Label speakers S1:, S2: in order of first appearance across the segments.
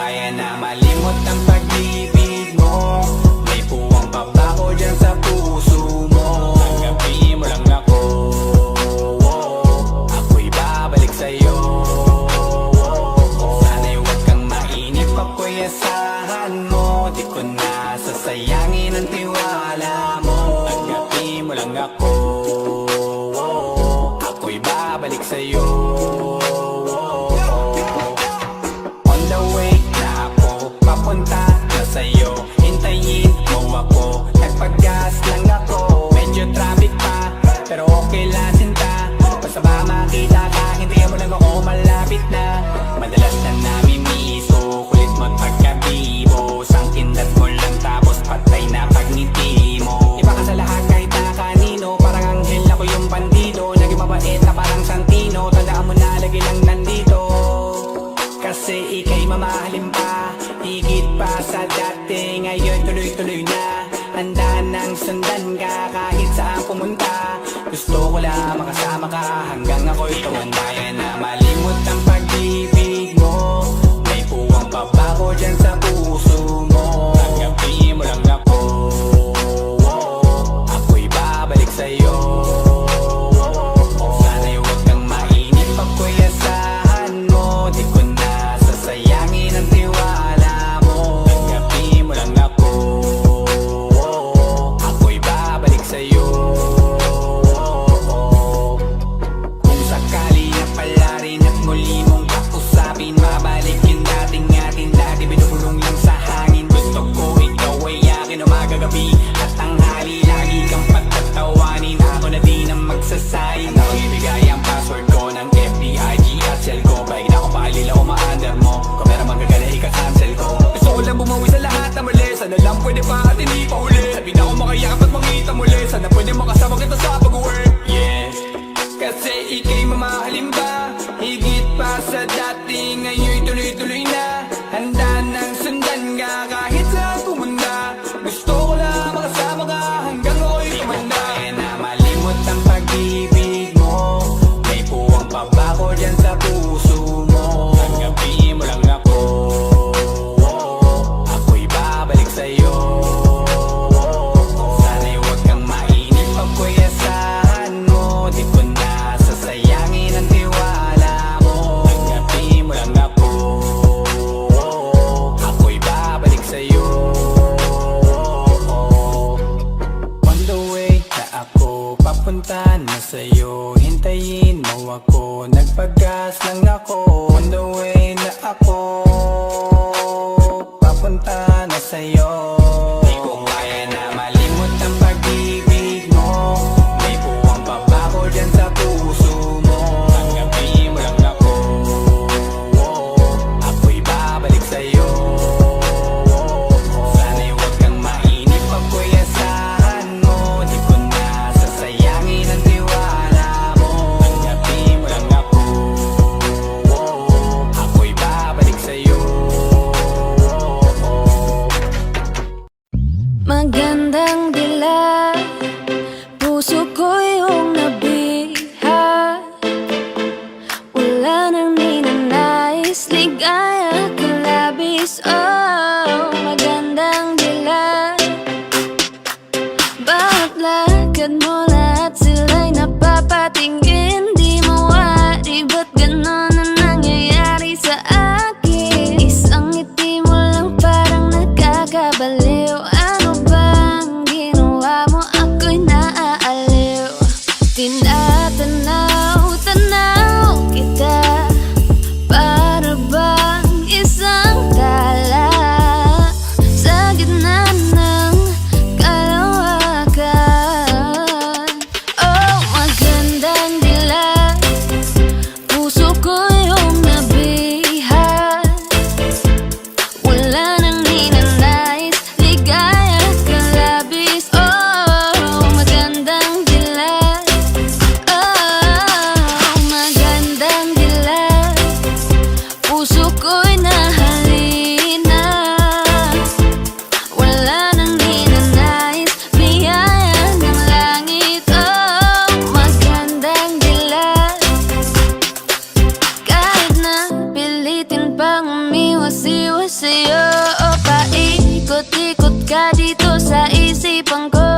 S1: kaya na malimot ang pag-ibig mo, may puwang pa ba ko dyan sa puso mo? Tanggapin mo lang ako, ako'y babalik sa'yo. Sana'y huwag kang mainip, ako'y asahan mo, di ko na sasayangin ang tiwala mo. Tanggapin mo lang ako, ako'y babalik sa'yo. On the way na ako, papunta na sa'yo, hintayin mo ako, nagpag-gas lang ako. Medyo traffic pa, pero okay lang sinta, basta ba makita ka, hintayin mo lang ako, malapit na. Madalas na namimiso, kulit mo't pagkabibo, sangkindat mo lang tapos patay na pagngiti mo. Iba ka sa lahat kahit na kanino, parang anghel ako yung bandido, naging mabait na parang Santino, tandaan mo na lagi lang nandito. Kasi ika'y mamahalin pa, higit pa sa dati, ngayon tuloy-tuloy na. Handa nang sundan ka kahit saan pumunta, gusto ko lang makasama ka hanggang ako'y tumanda. Kaya na malimot ang pag-ibig mo, may puwang pa ba ko dyan sa puso mo? Tanggapin mo lang ako, ako'y babalik sa'yo. Sana'y huwag kang mainip, ako'y asahan mo, di ko na sasayangin ang tiwala mo. Tanggapin mo lang ako, ako'y babalik sa'yo. Kung sakali na pala rin at muli mong kausapin, mabalik yung dating atin, dati binubulong lang sa hangin. Gusto ko ikaw ay akin umaga-gabi at tanghali, lagi kang pagtatawanin, ako na din ang magsasayin. Ako'y ibigay ang password ko ng FBIG at cell ko, pahig na ako pakalila o ma-under mo, kung meron magagala ika-cancel ko. Gusto ko lang bumawi sa lahat na mali, sana lang pwede pa at hindi pa uli. Sabi na ako makayakap at makita muli, sana pwede makasama kita sa pag-work. Yes, kasi ika'y mamahalin ba, higit pa sa dati, ngayon tuloy-tuloy na. Handa nang sundan ka kahit saan pumunta, gusto ko lang makasama ka hanggang ako'y tumanda. Kaya na malimot ang pag-ibig mo, may puwang pa ba ko dyan sa puso mo? Tanggapin mo lang ako, ako'y babalik sa'yo. Sana'y huwag kang mainip, ako'y asahan mo, di ko na sasayangin ang tiwala mo. Tanggapin mo lang ako, ako'y babalik sa'yo. On the way na ako, papunta na sa'yo, hintayin mo ako, nagpag-gas lang ako. On the way na ako, papunta na sa'yo. Di ko kaya na malimot ang pag-ibig mo, may puwang pa ba ko dyan sa puso mo? Tanggapin mo lang ako, ako'y babalik sa'yo. Sana'y huwag kang mainip, ako'y asahan mo, di ko na sasayangin ang tiwala mo. Tanggapin mo lang ako, ako'y babalik sa'yo.
S2: Magandang dilag, puso ko yung nabiha, wala nang ninanais, ligaya ka labis. Oh, magandang dilag, bawat lakad mo lahat sila'y napapatingin. Di mawari, ba't ganon ang nangyayari sa akin? Isang ngiti mo lang parang nakakabaliw. Ano bang ginawa mo? Ako'y naaaliw. ka dito sa isipan ko.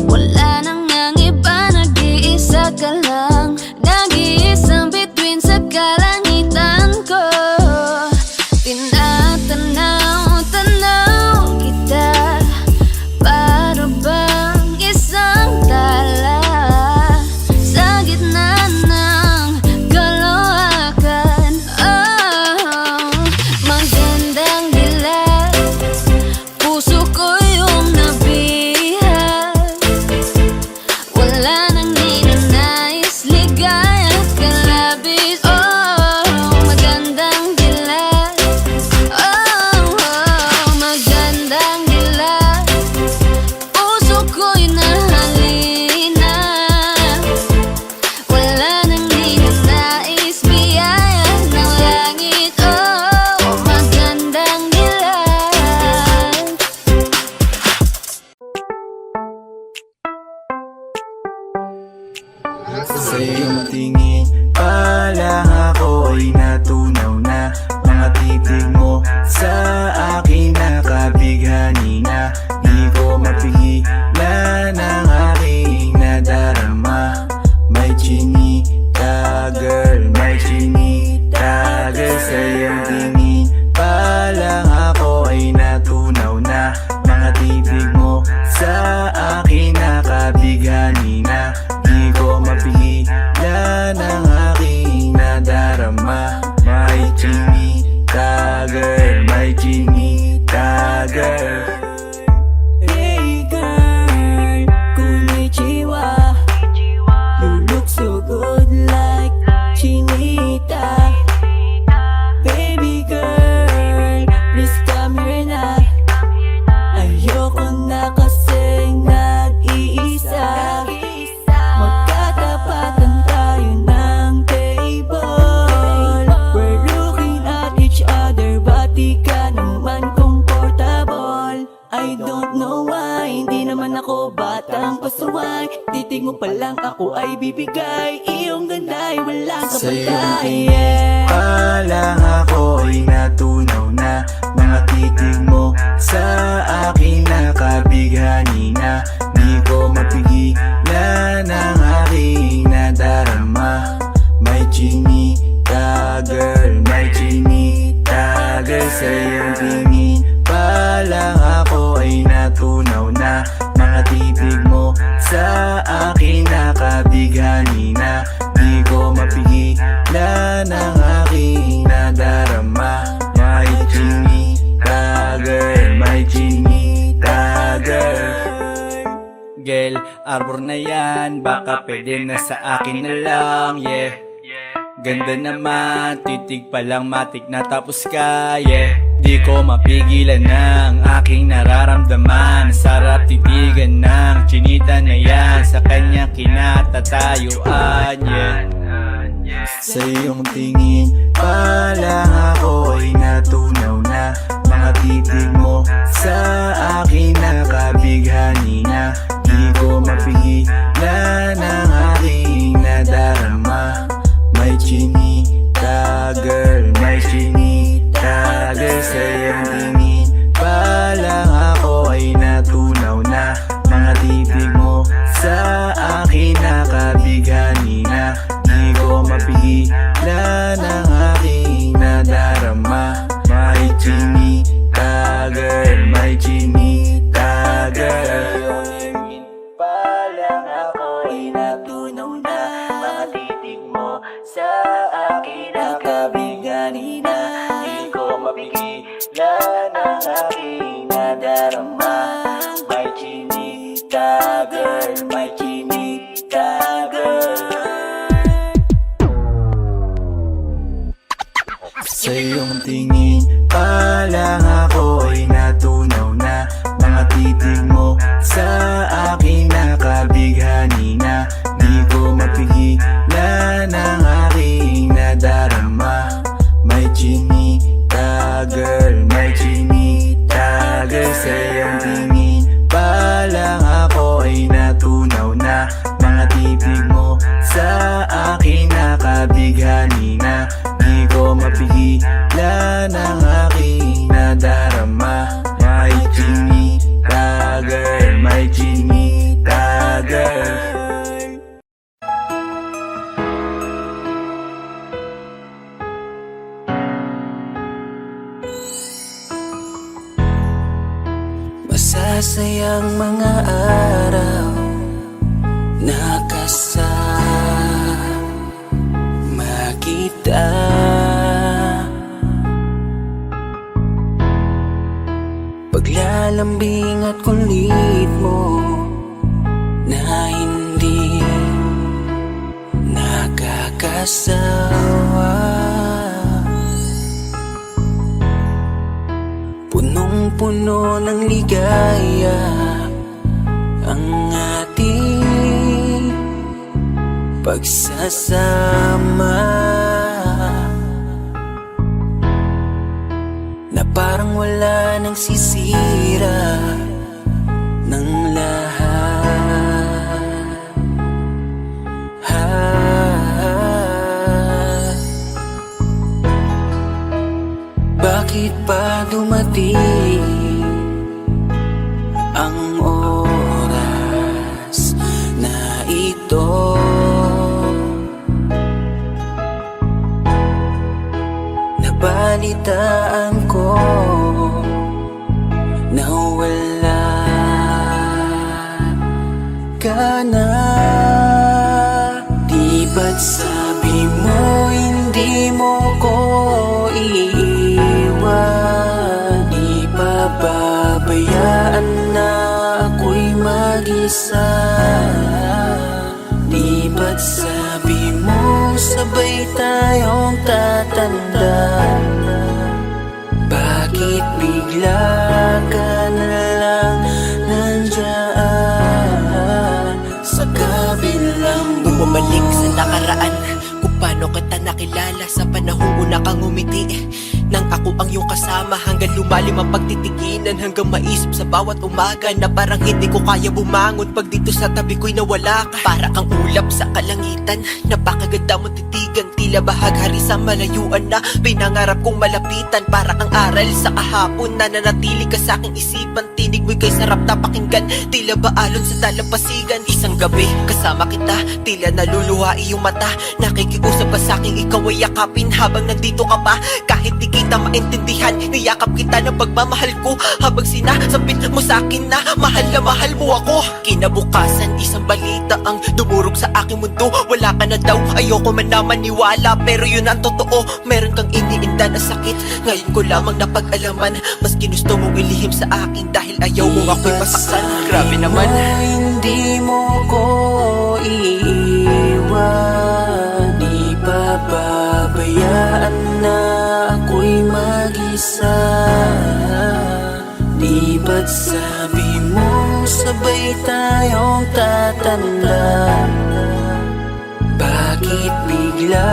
S2: Wala nang ang iba, nag-iisa ka lang. Nag-iisang bituin sa kalangitan ko. Tinatanaw kita, para bang isang tala sa gitna ng kalawakan. Oh, magandang dilag, puso ko yung nabihag. Wala nang ninanais, ligaya at kalabis. Oh, magandang dilag. Oh, magandang dilag, puso ko'y nahalina. Wala nang ninanais, biyaya ng langit. Oh, magandang dilag.
S3: Sa iyong tingin pa lang ako ay natunaw na. Mga titig mo sa akin nakabighani na. Di ko mapigilan ang aking nadarama. May chinita girl, may chinita girl. Sa iyong tingin pa lang ako ay natunaw na. Mga titig mo sa akin nakabighani na. Di ko mapigilan ang aking nadarama. May chinita girl, may chinita girl. Hey girl, konnichiwa. You look so good like chinita. Baby girl, please come here na. Ayoko na kasing nag-iisa. Magkatapatan tayo ng table. We're looking at each other, ba't di ka naman comfortable? I don't know why, hindi naman ako batang pasuway. Titig mo pa lang ako ay bibigay. Iyong ganda'y walang Sa iyong
S2: kapatay.
S3: tingin pa lang ako ay natunaw na. Mga titig mo sa akin nakabighani na. Di ko mapigilan ang aking nadarama. May chinita girl, may chinita girl. Sa iyong tingin pa lang ako ay natunaw na. Mga titig mo sa akin nakabighani na. Di ko mapigilan ang aking nadarama. May chinita girl, may chinita girl. Girl, arbor na yan, baka pwede na sa akin na lang, yeah. Ganda naman, titig pa lang matik na tapos ka, yeah. Di ko mapigilan ng aking nararamdaman. Sarap titigan ng chinita na yan, sa kanyang kinatatayuan, yeah. Sa iyong tingin pa lang ako ay natunaw na. Mga titig mo sa akin nakabighani na. Di ko mapigilan ang aking nadarama. May chinita girl, may chinita girl. Sa iyong tingin pa lang ako ay natunaw na. Mga titig mo sa akin nakabighani na. Di ko mapigilan ang aking nadarama. May chinita girl, may chinita girl. Pa lang ako ay natunaw na. Mga titig mo sa akin nakabighani na. Di ko mapigilan ang aking nadarama. May chinita girl, may chinita girl. Sa iyong tingin pa lang ako ay natunaw na. Mga titig mo sa akin nakabighani na. Di ko mapigilan ang aking nadarama. May chinita girl, may chinita girl. Sa iyong tingin pa lang ako ay natunaw na. Mga titig mo sa akin nakabighani na. Di ko mapigilan ang aking nadarama. May chinita masayang mga araw nakasama kita. Paglalambing at kulit mo na hindi nakakasawa, punong-puno ng ligaya ang ating pagsasama, na parang wala nang sisira ng lahat. Bakit pa dumating ang oras na ito? Nabalitaan ko na wala ka na. Di ba't sabi mo hindi mo ko iiwan? Di pa babayaan na ako'y mag-isa? Di ba't sabi mo sabay tayong tatanda? Bakit bigla ka na lang nandyan sa kabilang buhay?
S4: Bumalik sa nakaraan, kung paano kita nakilala sa panahong una kang umiti. Nang ako ang iyong kasama, hanggang lumalim ang pagtitikinan, hanggang maisip sa bawat umaga na parang hindi ko kaya bumangon pag dito sa tabi ko'y nawala ka. Para kang ulap sa kalangitan, napakaganda mong titigan, tila bahaghari sa malayuan na pinangarap kong malapitan. Para kang aral sa kahapon na nanatili ka sa aking isipan, tinig mo'y kay sarap na pakinggan, tila ba alon sa dalampasigan. Isang gabi kasama kita, tila naluluha iyong mata, nakikiusap ka sa aking ikaw ay yakapin habang nandito ka pa. Kahit di kita maintindihan, niyakap kita ng pagmamahal ko, habang sinasabit mo sa akin na mahal mo ako. Kinabukasan, isang balita ang dumurog sa aking mundo. Wala ka na daw, ayoko man na maniwala, pero yun ang totoo. Meron kang iniinda na sakit, ngayon ko lamang napag-alaman. Mas ginusto mong ilihim sa akin dahil ayaw mong ako'y masaktan. Grabe naman.
S3: Hindi mo ko iiwan, di pa babayaan na ako'y mag-isa. Di ba't sabi mo sabay tayong tatanda? Bakit bigla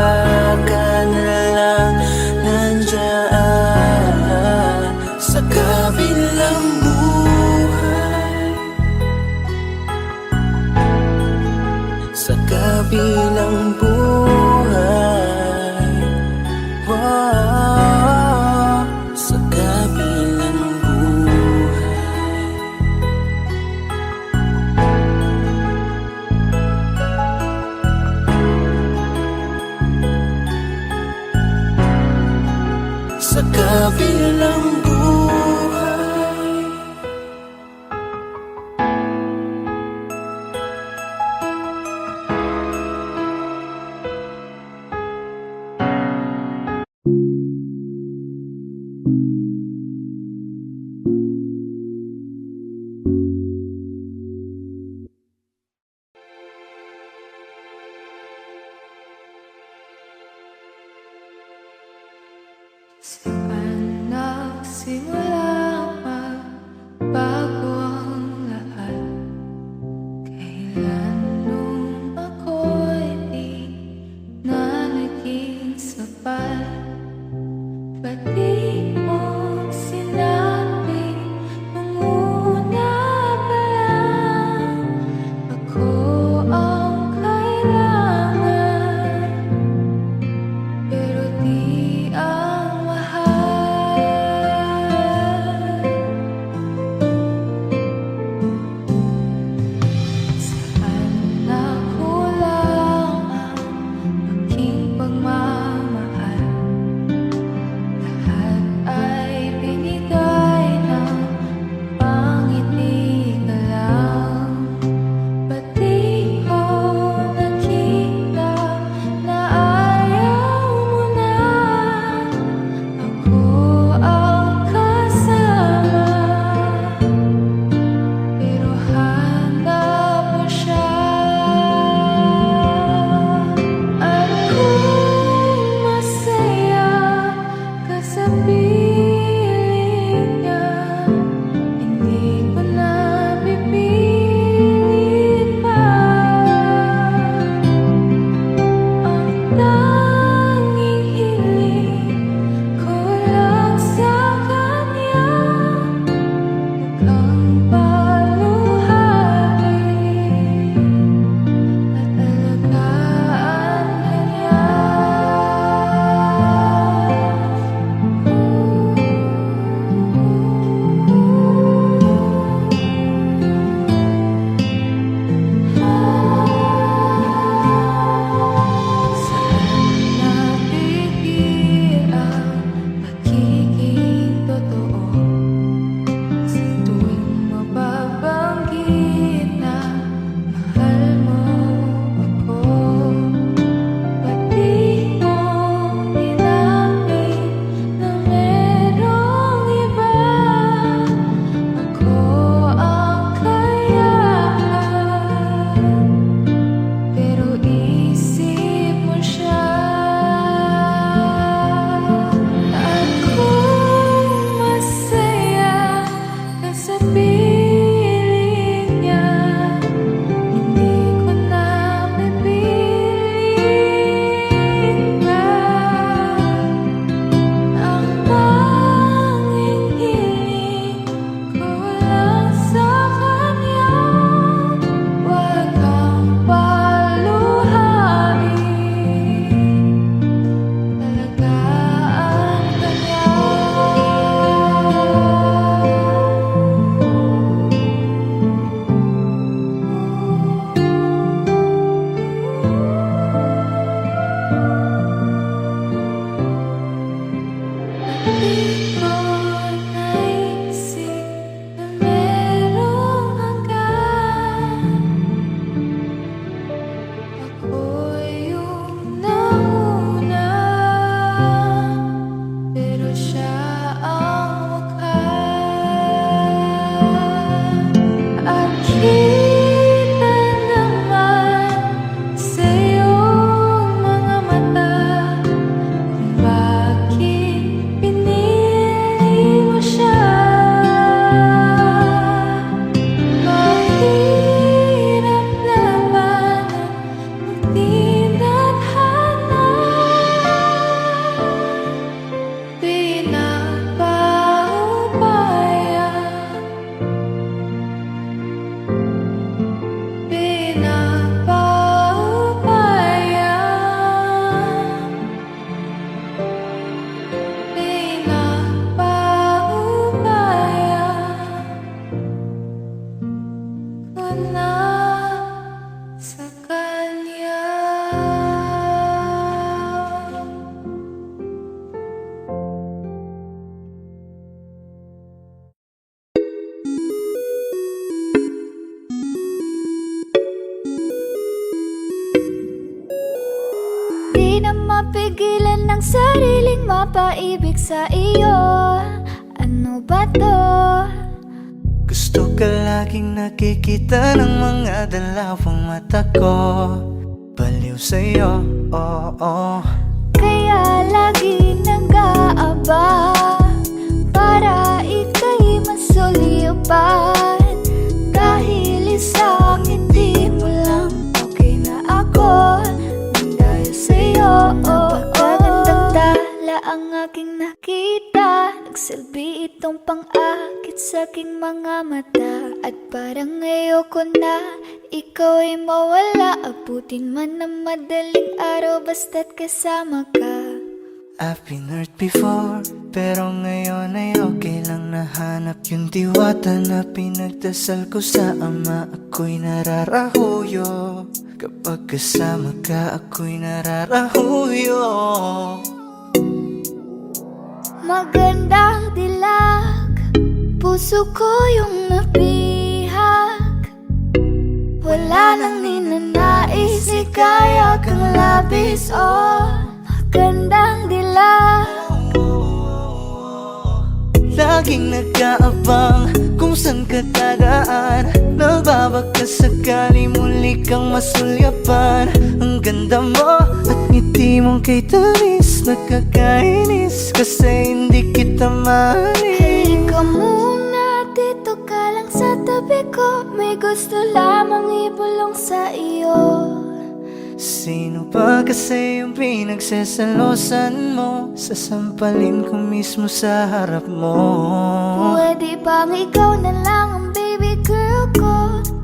S3: ka na lang nandyan sa kabilang buhay? Sa kabilang buhay, wow, sa kabilang buhay. Sa kabilang buhay.
S2: Saan nagsimula magbago ang lahat? Kailan nung ako'y di na naging sapat? Ba't di mo sinabi nung una pa lang ako ang kailangan? Pero di ang mahal. mapigilan ng sariling mapaibig sa iyo. Ano ba to?
S3: Gusto ka laging nakikita ng mga dalawang mata ko. Baliw sa'yo, oo.
S2: Kaya lagi nag-aabang para ika'y masulipan. Dahil isang ngiti mo lang, okay na ako nang dahil sa'yo. Napakagandang tala ang aking nakita. Nagsilbi itong pang-akit sa aking mga mata. At parang ayoko na ikaw ay mawala. Abutin man ng madaling araw basta't kasama ka.
S3: I've been hurt before, pero ngayon ay okay lang. Nahanap yung diwata na pinagdasal ko sa ama. Ako'y nararahuyo, kapag kasama ka ako'y nararahuyo.
S2: Magandang dilag, puso ko yung nabihag. Wala nang ninanais, ikaya kang labis. Oh, magandang dilag.
S3: Laging nag-aabang kung saan ka dadaan. Nagbabaka sakali muli kang masulyapan. Ang ganda mo at ngiti mong kay tamis. Nakakainis kasi hindi kita mahalin.
S2: Halika muna, dito ka lang sa tabi ko. May gusto lamang ibulong sa iyo.
S3: Sino ba kasi yung pinagsasalosan mo? Sasampalin ko mismo sa harap mo.
S2: Pwede bang ikaw na lang ang baby girl ko?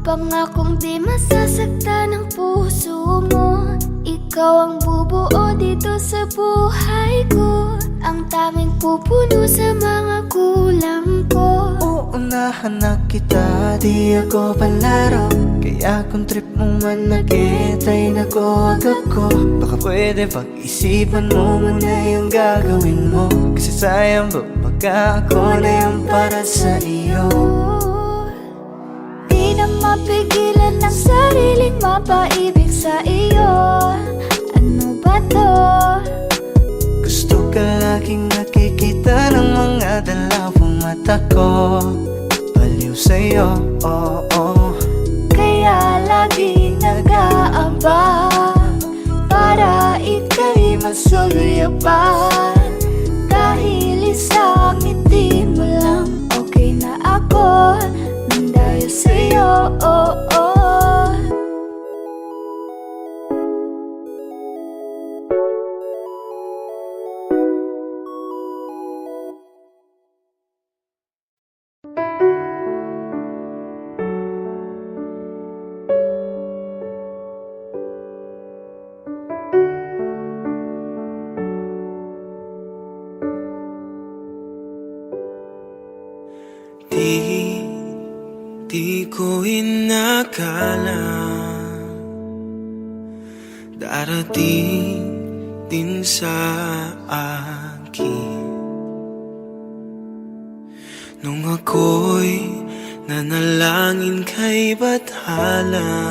S2: Pangakong di masasaktan ang puso mo. Ikaw ang bubuo dito sa buhay ko. Ang tanging pupuno sa mga kulang ko.
S3: Uunahan na kita, di ako palaro. Kaya kung trip mo man nag-etay na ko agad ko. Baka pwede pag-isipan mo muna yung gagawin mo. Kasi sayang ba baka ako na yung para sa iyo.
S2: Di na mapigilan ng sariling mapaibig sa iyo. Ano ba to?
S3: Gusto ka laging nakikita ng mga dalawang mata ko. Baliw sa'yo, oo.
S2: Kaya lagi nag-aabang para ika'y masulyapan. Dahil isang ngiti mo lang, okay na ako nang dahil sa'yo.
S5: Di ko inakala darating din sa akin nung ako'y nanalangin kay Bathala.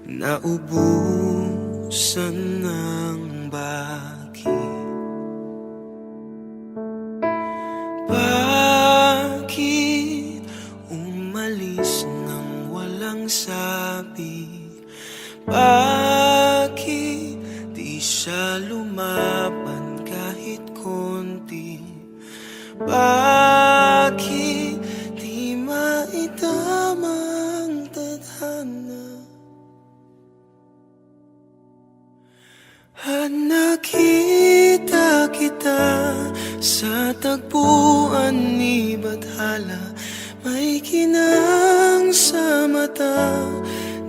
S5: Naubusan ng bakit. Bakit umalis nang walang sabi? Bakit di siya lumaban kahit konti? Bakit di maitamang tadhana? At nakita kita sa tagpuan ni Bathala. May kinang sa mata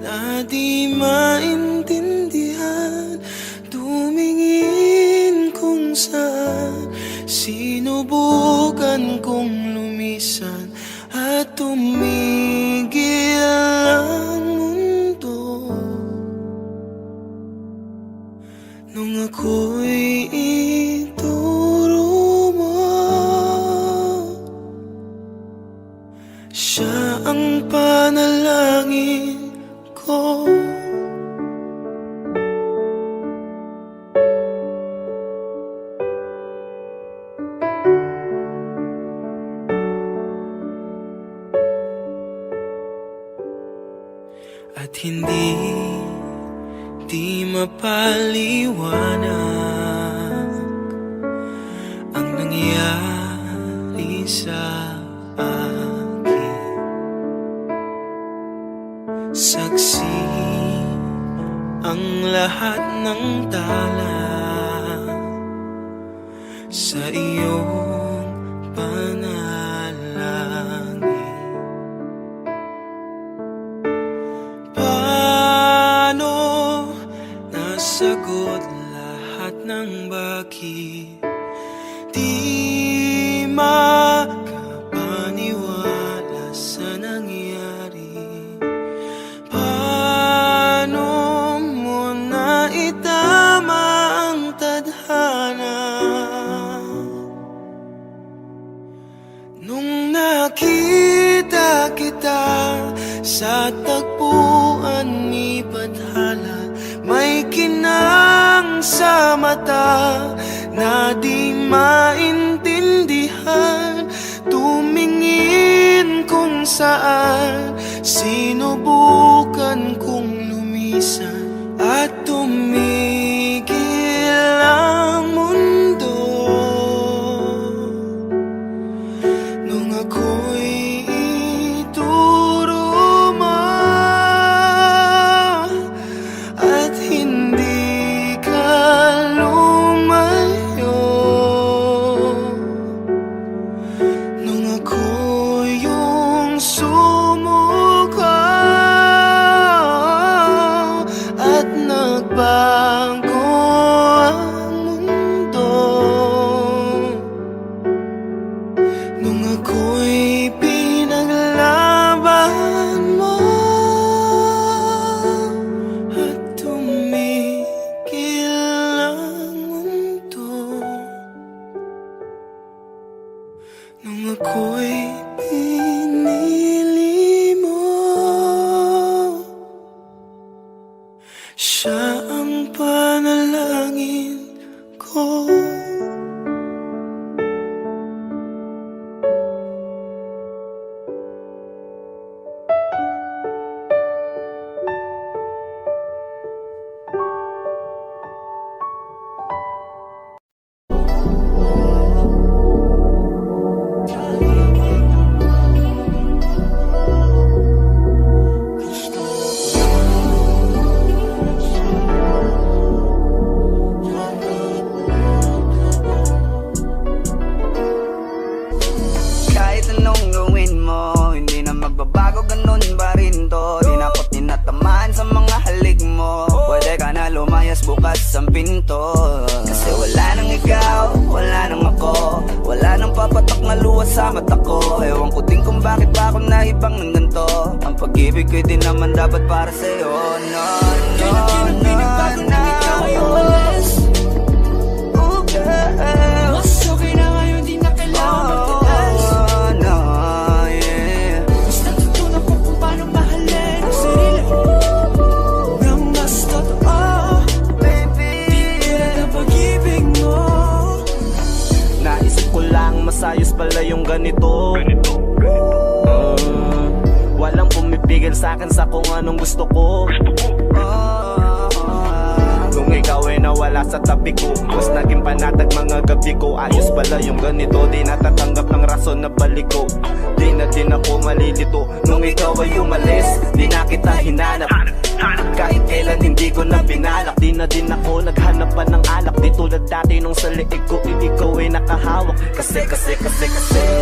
S5: na di maintindihan. Tumingin kung saan sinubukan kong lumisan at tumigil ang mundo. Nung ako'y ituro mo, siya ang panalangin ko. di mapaliwanag ang nangyari sa akin. Saksi ang lahat ng tala sa iyong panalangin. Paano nasagot lahat ng bakit di makapaniwala sa nangyari? Paano mo na itama ang tadhana nung nakita kita sa tagpuan ni Bathala? May kinang sa mata na di maintindihan, tumingin kung saan, sinubukan kong lumisan at tumigil ang mundo nung ako'y ituro mo at hindi ka lumayo. Nung ako yung sumuko at nagbago ang mundo, nung ako'y pinaglaban mo at tumigil ang mundo, nung ako'y pinili mo, siya ang panalangin ko.
S6: Kahit anong gawin mo, hindi na magbabago, ganun pa rin to. Di na ako tinatamaan sa mga halik mo. Pwede ka na lumayas, bukas ang pinto. Kasi wala nang ikaw, wala nang ako, wala nang papatak na luha sa mata ko. Ewan ko din kung bakit pa ako naibang ng ganito. Ang pag-ibig ko'y di naman dapat para sa'yo. No, no, no, no. Oh, girl.
S5: Mas okay na ngayon, di na kailangan magtaas.
S6: Oh, no, yeah.
S5: Mas natutunan ko kung paano mahalin ang sarili nang mas totoo,
S6: Baby,
S5: tulad ng pag-ibig mo.
S3: Naisip ko lang masayos pala yung ganito. Walang pumipigil sa'kin sa kung anong gusto ko. Nung ikaw ay nawala sa tabi ko, mas naging panatag mga gabi ko. Ayos pala yung ganito, di natatanggap ng rason na balik ko. Di na din ako malilito. Nung ikaw ay umalis, di na kita hinanap. Kahit kailan hindi ko na binalak. Di na din ako naghanap pa ng alak. Di tulad dati nung sa liig ko, ikaw ay nakahawak. Kasi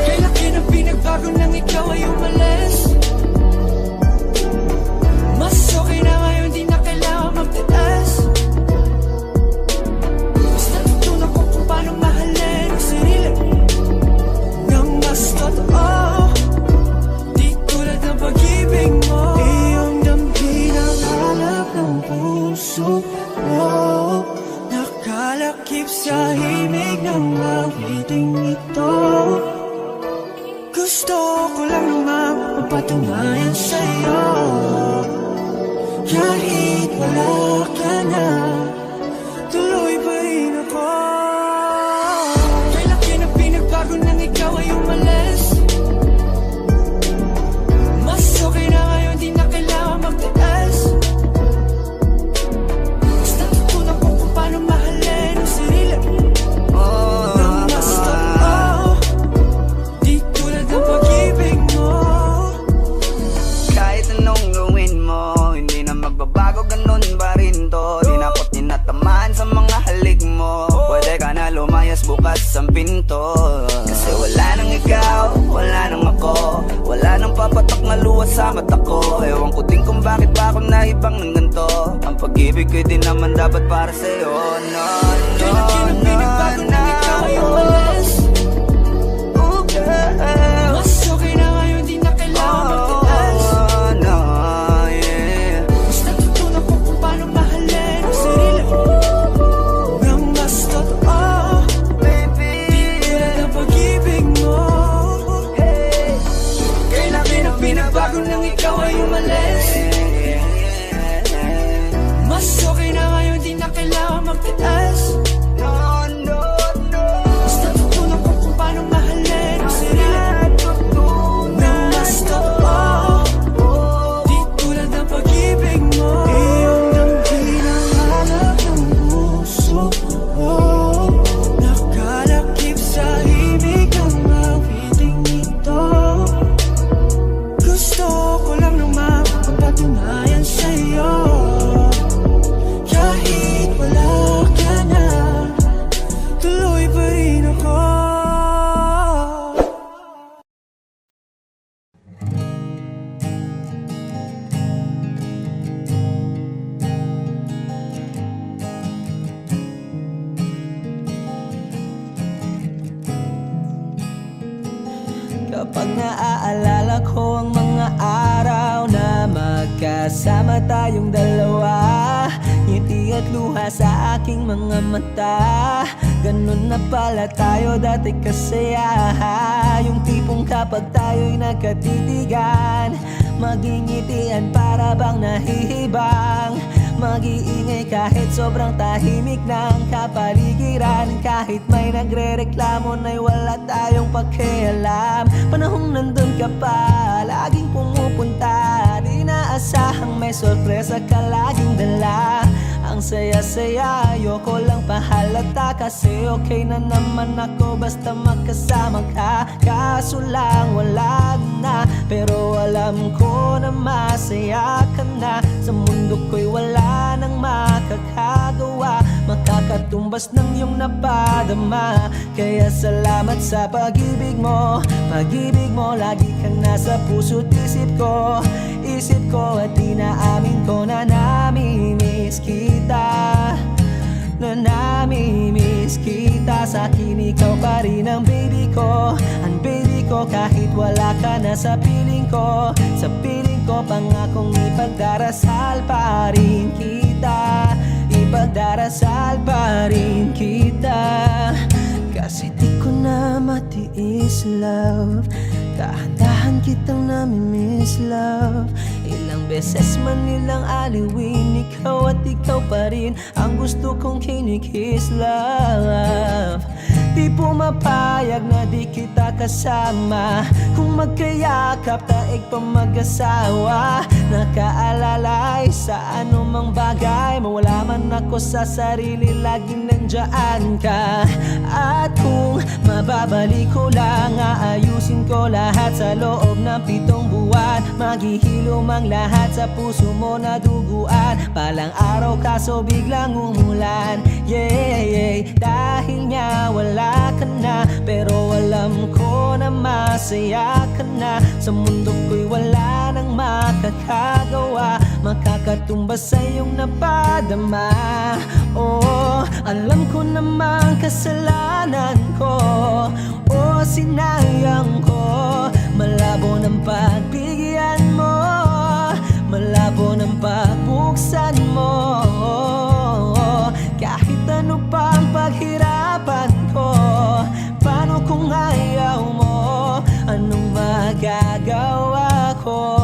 S5: Kailan na pinagbago nang ikaw ay umalis? Mas okay na ngayon, di na kailangan magtaas. Mas natutunan ko kung paano mahalin ang sarili nang mas totoo, di tulad ng pag-ibig mo. Iyong damhin ang hanap ng puso mo, nakalakip sa himig ng awiting ito. Gusto ko lang naman mapatunayan sa'yo, kahit wala ka na, tuloy pa rin ako. Kailan na pinagbago nang ikaw ay umalis? Mas okay na ngayon, di na kailangan magtaas.
S6: pinto. Kasi wala nang ikaw, wala nang ako, wala nang papatak na luha sa mata ko. Ewan ko din kung bakit pa ako naibang ng ganito. Ang pag-ibig ko'y di naman dapat para sa'yo. No, no,
S5: Kailan pinagbago nang ikaw ay umalis?
S6: Oh, girl.
S5: Mas okay na ngayon, di na kailangan magtiis.
S6: Oh, no, yeah.
S5: Mas natutunan ko kung paano mahalin ang sarili nang mas totoo.
S6: Baby,
S5: Tulad ng pag-ibig mo. Kailan pinagbago nang ikaw ay umalis? Mas okay na ngayon, di na kailangan magtiis.
S6: no, no, no.
S5: Mas natutunan ko kung paano mahalin ang sarili nang mas totoo. Di tulad ng pag-ibig mo. Iyong damhin ang hanap ng puso ko. Nakalakip sa ibig ang mawiting ito. Gusto ko lang naman mapatunayan sa'yo. Kahit wala ka na, tuloy pa rin ako.
S7: Kapag naaalala ko ang mga araw na magkasama tayong dalawa, ngiti at luha sa aking mga mata. Ganun na pala tayo dati kasaya. Yung tipong kapag tayo'y nagkatitigan, magingitian para bang nahihibang. Mag-iingay kahit sobrang tahimik ng kapaligiran. Kahit may nagre-reklamo na'y wala tayong pakialam. Panahong nandun ka pa, laging pumupunta. Di naasahang may sorpresa ka laging dala. Ang saya-saya, ayoko lang pahalata. Kasi okay na naman ako basta magkasama ka. Kaso lang wala na, pero alam ko na masaya ka na. Sa mundo ko'y wala nang makakagawa, makakatumbas ng iyong napadama. Kaya salamat sa pag-ibig mo. Pag-ibig mo, lagi kang nasa puso't isip ko. Isip ko at inaamin ko na nami-miss kita. Na nami-miss kita. Sa akin ikaw pa rin ang baby ko. Ang baby ko kahit wala ka na sa piling ko. Sa piling ko pangakong ipagdarasal pa rin kita. Ipagdarasal pa rin kita. Kasi di ko na matiis love. Dahan-dahan kitang nami-miss love. Ilang beses man nilang aliwin, ikaw at ikaw pa rin ang gusto kong kinikiss love. Di pumapayag na di kita kasama. Kung magkayakap taig pa mag-asawa. Nakaalalay sa anumang bagay. Mawala man ako sa sarili, laging nandiyan ka. At kung mababalik ko lang, aayusin ko lahat sa loob ng 7 buwan. Maghihilom ang lahat sa puso mo na duguan. Palang araw kaso biglang umulan. Yeah, yeah. Dahil nga wala ka na, pero alam ko na masaya ka na. Sa mundo ko'y wala nang makakagawa, makakatumbas sa iyong napadama. Oh, alam ko namang kasalanan ko. Oh, sinayang ko. Malabo ng pagbigyan mo, malabo ng pagbuksan mo. Kahit ano pang paghirapan ko, paano kung ayaw mo? Anong magagawa ko?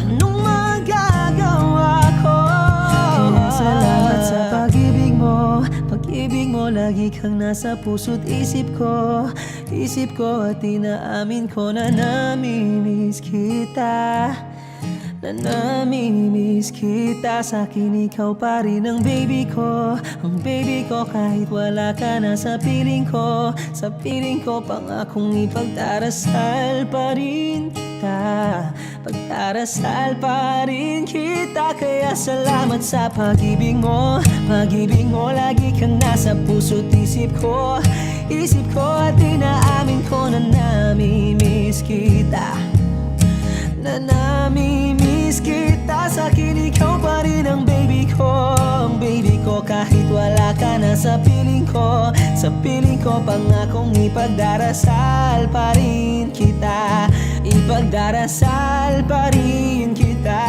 S7: Anong magagawa ko? Kaya salamat sa pag-ibig mo. Pag-ibig mo, lagi kang nasa puso't isip ko. Isip ko at inaamin ko na nami-miss kita. na namimiss kita. Sa'kin ikaw pa rin ang baby ko, ang baby ko. Kahit wala ka na sa piling ko, sa piling ko pangakong ipagdarasal pa rin kita, pagdarasal pa rin kita. Kaya salamat sa pag-ibig mo, pag-ibig mo. Lagi kang nasa puso't isip ko, isip ko. At inaamin ko na namimiss kita, na namimiss kita. Sa'kin ikaw pa rin ang baby ko, ang baby ko. Kahit wala ka na sa piling ko, sa piling ko pangakong ipagdarasal pa rin kita, ipagdarasal pa rin kita.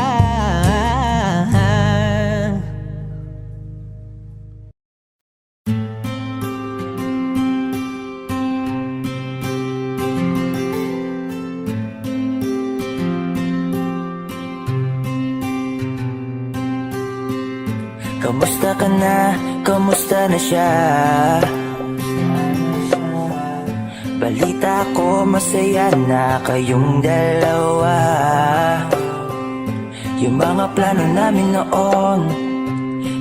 S3: Kamusta ka na? Kamusta na siya? Balita ko masaya na kayong dalawa. Yung mga plano namin noon,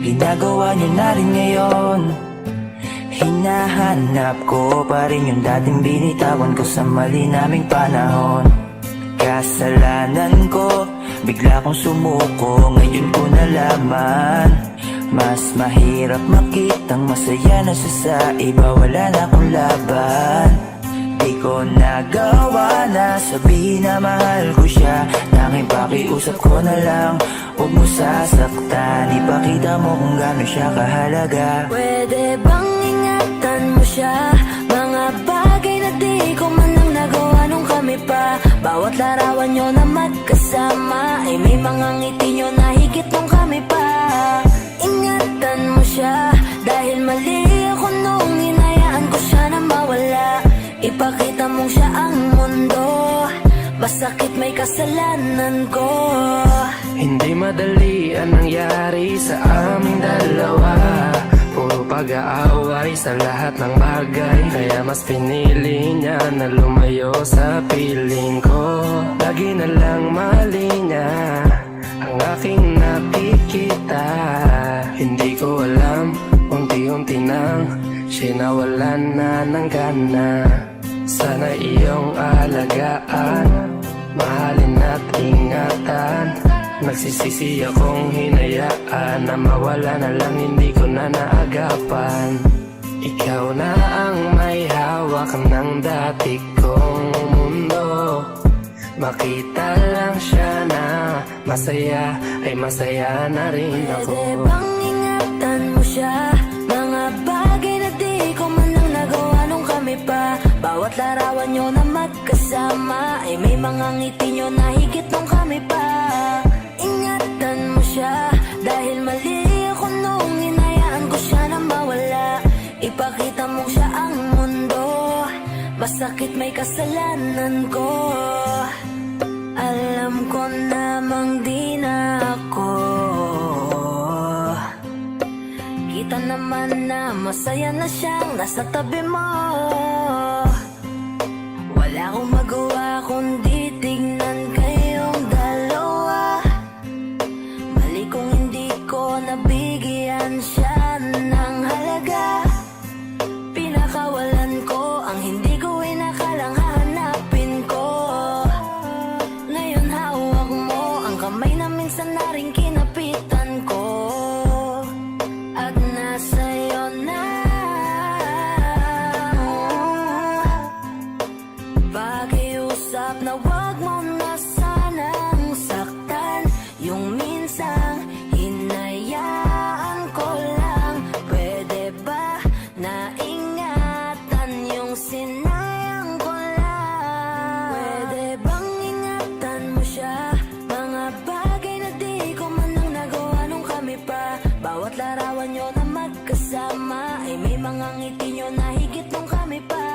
S3: ginagawa niyo na rin ngayon. Hinahanap ko pa rin yung dating binitawan ko sa mali naming panahon. Kasalanan ko, bigla kong sumuko, ngayon ko nalaman. Mas mahirap makitang masaya na siya sa iba, wala na akong laban. Di ko nagawa na sabihin na mahal ko siya, tanging pakiusap ko na lang, huwag mo sasaktan. Ipakita mo kung gaano siya kahalaga.
S2: Pwede bang ingatan mo siya? Mga bagay na di ko man lang nagawa nung kami pa. Bawat larawan nyo na magkasama ay may mga ngiti nyo na higit nung kami pa. Ingatan mo siya, dahil mali ako nung hinayaan ko siya na mawala. Ipakita mong siya ang mundo, masakit may kasalanan ko.
S8: Hindi madali ang nangyari sa aming dalawa. Puro pag-aaway sa lahat ng bagay, kaya mas pinili niya na lumayo sa piling ko. Lagi na lang mali niya ang aking nakikita. Hindi ko alam, unti-unti nang siya nawalan na ng gana. Sana iyong alagaan, mahalin at ingatan. Nagsisisi akong hinayaan na mawala na lang, hindi ko na naagapan. Ikaw na ang may hawak ng dati kong mundo. Makita lang siya na masaya, ay masaya na rin ako.
S2: Pwede bang ingatan mo siya? Mga bagay na di ko man lang nagawa nung kami pa. Bawat larawan nyo na magkasama ay may mga ngiti nyo na higit nung kami pa. Ingatan mo siya, dahil mali ako nung hinayaan ko siya na mawala. Ipakita mong siya ang mundo, masakit may kasalanan ko. Alam ko namang di na ako. Kita naman na masaya na siyang nasa tabi mo. Wala akong magawa kundi tignan kayong dalawa. Mali kung hindi ko nabigyan siya ng halaga. Pinakawalan ko ang hindi ko inakalang hahanapin ko. Ngayon hawak mo ang kamay na minsan na rin kinapitan ko. At nasa'yo na. Pakiusap na wag mo na sanang saktan. Yung minsang hinayaan ko lang. Pwede ba na ingatan yung sinayang ko lang? Pwede bang ingatan mo siya? Mga bagay na di ko man lang nagawa nung kami pa. Bawat larawan nyo na magkasama ay may mga ngiti nyo na higit nung kami pa.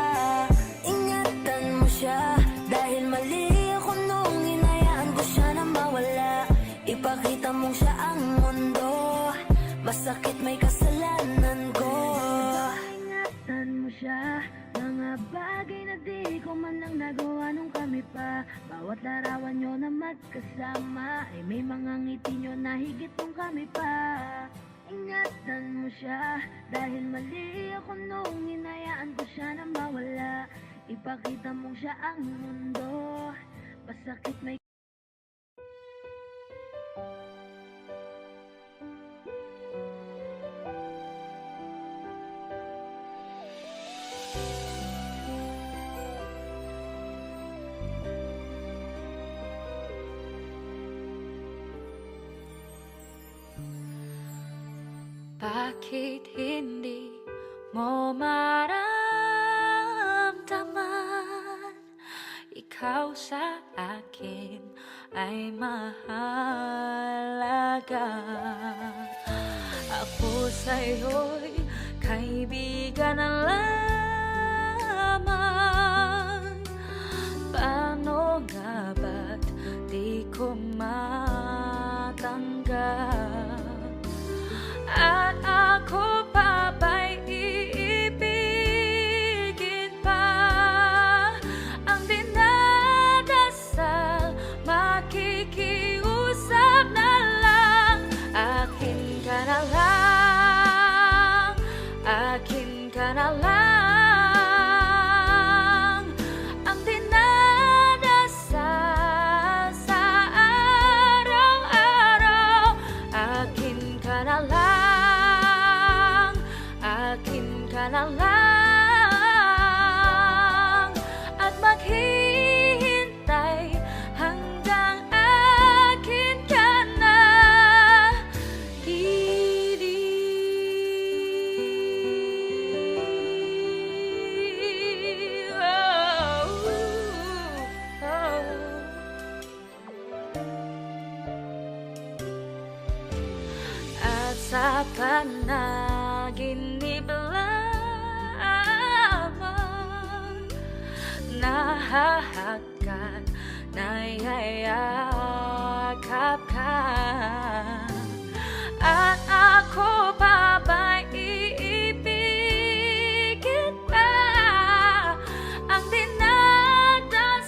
S2: Ingatan mo siya, dahil mali ako nung hinayaan ko siya na mawala. Ipakita mong siya ang mundo, masakit may kasalanan ko. Ingatan mo siya, mga bagay na di ko man lang nagawa nung kami pa. Bawat larawan nyo na magkasama ay may na higit kung kami pa. Ingatan mo siya, dahil mali ako nung hinayaan ko siya na mawala. Ipakita mong siya ang mundo, pasakit may
S9: bakit hindi mo maramdaman? Ikaw sa akin ay mahalaga. Ako sa'yo'y kaibigan na lamang. Paano nga ba't di ko matanggap? At ako pa ba'y iibigin pa? Ang dinadasal, makikiusap na lang. Akin ka na lang, akin ka na lang. Ang dinadasal sa araw-araw, akin ka na lang. Na lang at maghihintay hanggang akin ka na. At sa panaginip nahahakat, nayayakap ka. At ako pa ba'y iibigin pa? Ang dinadasal,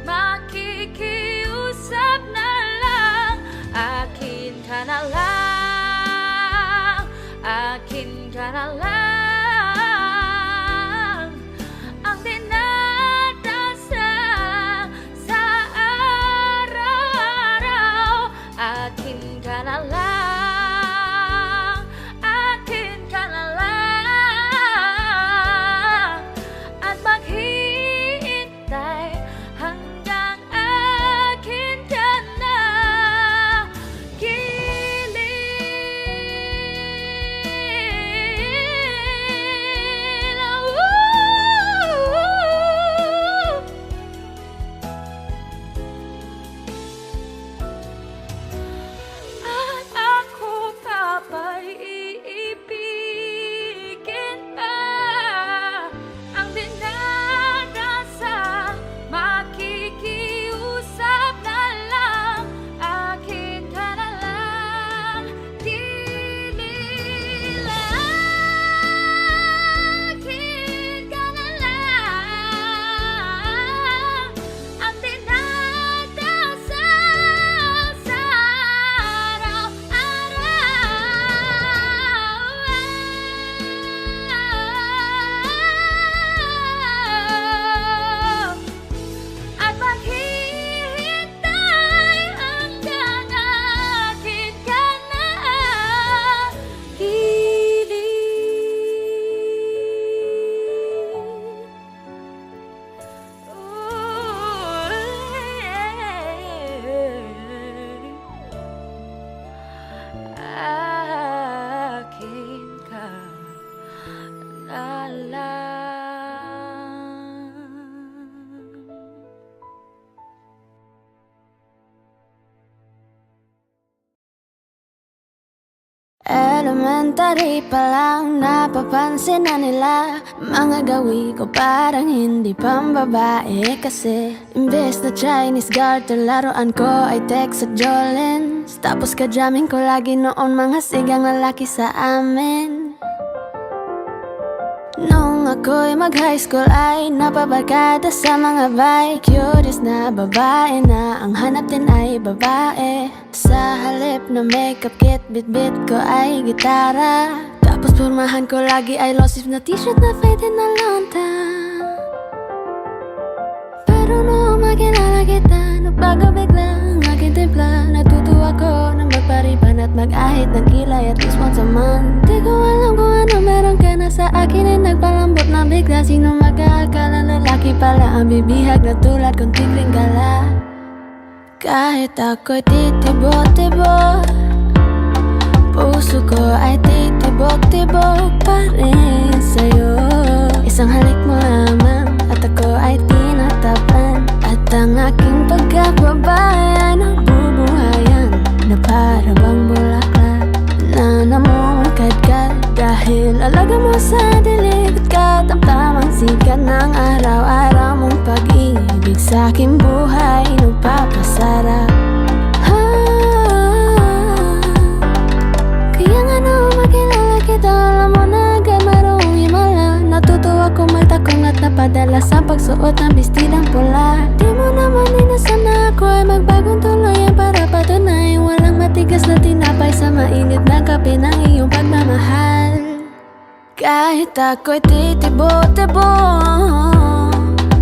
S9: makikiusap na lang. Akin ka na lang, akin ka na lang. Akin ka na lang, akin ka na lang. At maghihintay hanggang akin ka na.
S2: Elementary pa lang napapansin na nila mga gawi ko parang hindi pambabae. Kasi imbes na Chinese garter, laruan ko ay Tex at Jolens. Tapos ka-jamming ko lagi noon mga sigang lalaki sa amin. Nung ako ako'y mag-high school ay napabarkada sa mga bike. Curious na babae na ang hanap din ay babae. Sa halip na makeup kit, bit-bit ko ay gitara. Tapos pormahan ko lagi ay long sleeve na t-shirt na faded na lonta. Pero noong makilala kita, nagbago bigla ang aking timpla. Natutuwa ko na magpariban at mag-ahit ng kilay at least once a month. Di ko alam kung ano meron ka na sa akin ay nagpalambot na bigla. Sino mag-aakala lalaki pala ang bibihag na tulad kong tigring gala. Kahit ako'y titibok-tibok, puso ko ay titibok-tibok pa rin sa'yo. Isang halik mo lamang at ako ay tinatapan. At ang aking pagkababay ay nabubuhayan na para bang bulaklak na namumukadkad. Dahil alaga mo sa dilig at katamtamang sikat ng araw-araw mong pag-ibig sa aking buhay nagpapasarap. Kaya nga nung makilala kita, alam mo na agad marunong himala. Natutuwa kong magtakong at napadala sa pagsuot ng bestidang pula. Di mo naman inasan na ako ay magbagong tuluyan para patunay walang matigas na tinapay sa mainit na kape ng iyong pagmamahal. Kahit ako'y titibok-tibok,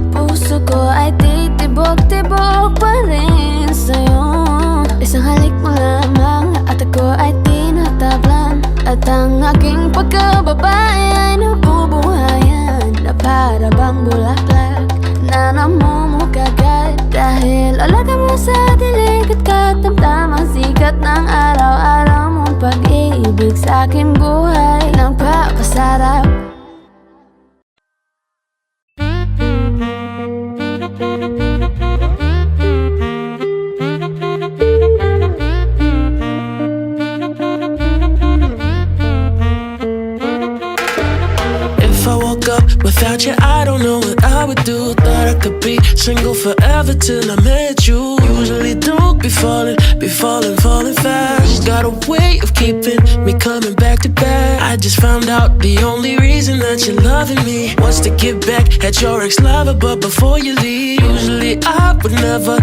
S2: puso ko ay titibok-tibok pa rin sa'yo. Isang halik mo lamang at ako ay tinatablan. At ang aking pagkababay ay nabubuhayan na para bang bulaklak na namumukagad. Dahil alaga mo sa dilig at katamtamang sikat ng araw-araw mong pag-ibig sa aking buhay nagpapasarap.
S8: If I woke up without you, I don't know what I would do. Thought I could be single forever till I met you. Usually don't be falling fast. Got a way of keeping me coming back to back. I just found out the only reason that you're loving me was to get back at your ex-lover, but before you leave, usually I would never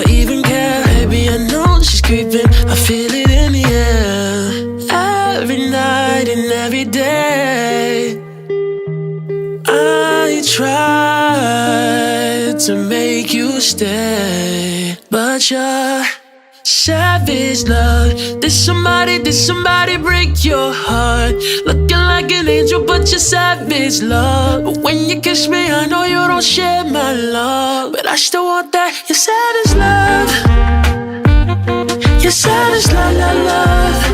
S8: even care. Baby, I know she's creeping, I feel it in the air. Every night and every day I tried to make you stay, but you're savage love. Did somebody break your heart? Looking like an angel, but you're savage love. But when you kiss me, I know you don't share my love, but I still want that. You're savage love. You're savage love, love, love.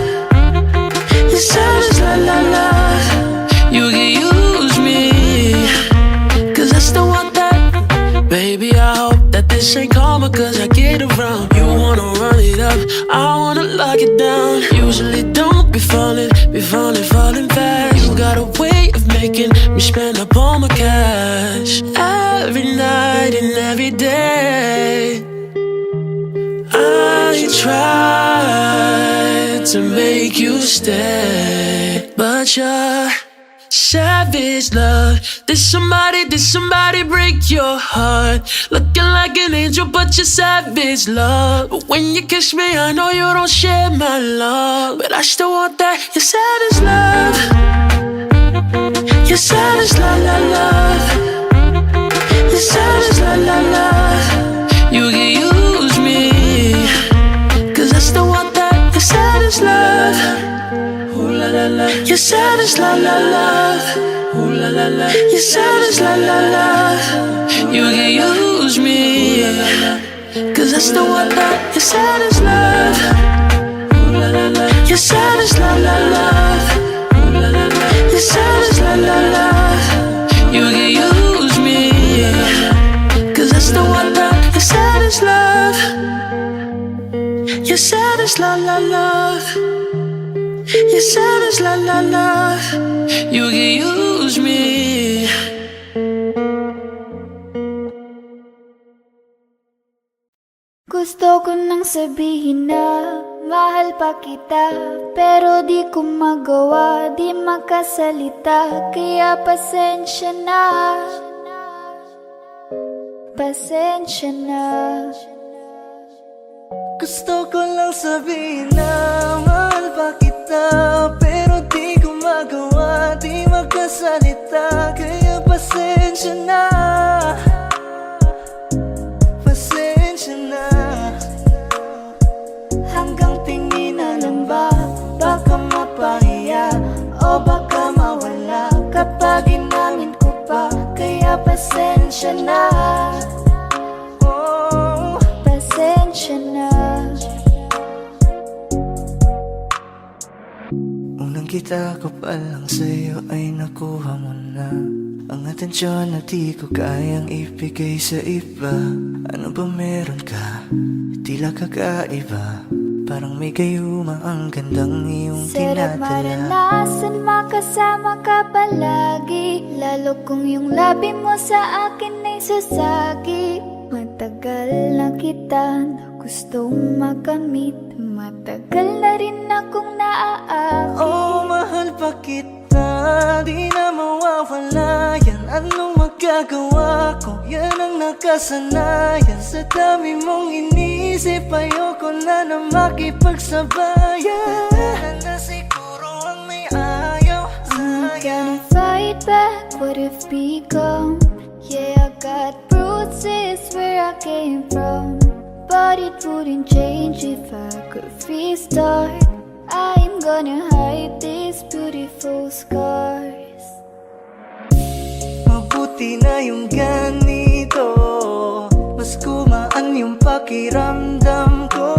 S8: You're savage love, love, love. You can use me, cause I still want that. Baby, I hope that this ain't karma, cause I get around. You wanna run it up, I wanna lock it down. Usually don't be falling fast. You got a way of making me spend up all my cash. Every night and every day I tried to make you stay, but you're savage love. Did somebody break your heart? Looking like an angel, but you're savage love. But when you kiss me, I know you don't share my love, but I still want that. You're savage love. You're savage love, love, love. You're savage love, love, love. You can use me, cause I still want that. You're savage love. Ooh la la la. You're savage love, love, love. Ooh la la la. You're savage love, love, love. You can use me, cause I still want that. You're savage love. Ooh la la la. You're savage love, love, love. Ooh la la la. You're savage love, love, love. You can use me, cause I still want that. You're savage love. You're savage love, love, love. You're savage, la la la. You can use me.
S2: Gusto ko nang sabihin na mahal pa kita, pero di ko magawa, di makasalita, kaya pasensya na. Pasensya na.
S7: Gusto ko lang sabihin na mahal pa kita, pero di ko magawa, di magkasalita, kaya pasensya na. Pasensya na. Hanggang tingin na lang ba, baka mapahiya o baka mawala kapag inamin ko pa, kaya pasensya na. Oh,
S2: Pasensya na.
S7: unang kita ko pa lang sa'yo ay nakuha mo na ang atensyon na di ko kayang ibigay sa iba. Ano ba meron ka? Tila kakaiba, parang may gayuma ang gandang iyong
S2: Sarap
S7: tinadala.
S2: maranasan, makasama ka palagi, lalo kung yung labi mo sa akin ay sasagi. Matagal na kita na gustong makamit, matagal na rin akong naaakit.
S7: Oh, mahal pa kita, di na mawawala yan. Anong magagawa ko? Yan ang nakasanayan. Sa dami mong inisip, ayoko na na makipagsabayan. Na siguro ang may ayaw
S2: I'm
S7: sa'yo.
S2: gonna fight back what if become. Yeah, I got bruises where I came from, but it wouldn't change if I could restart. I'm gonna hide these beautiful scars.
S7: Mabuti na yung ganito, mas gumaan yung pakiramdam ko.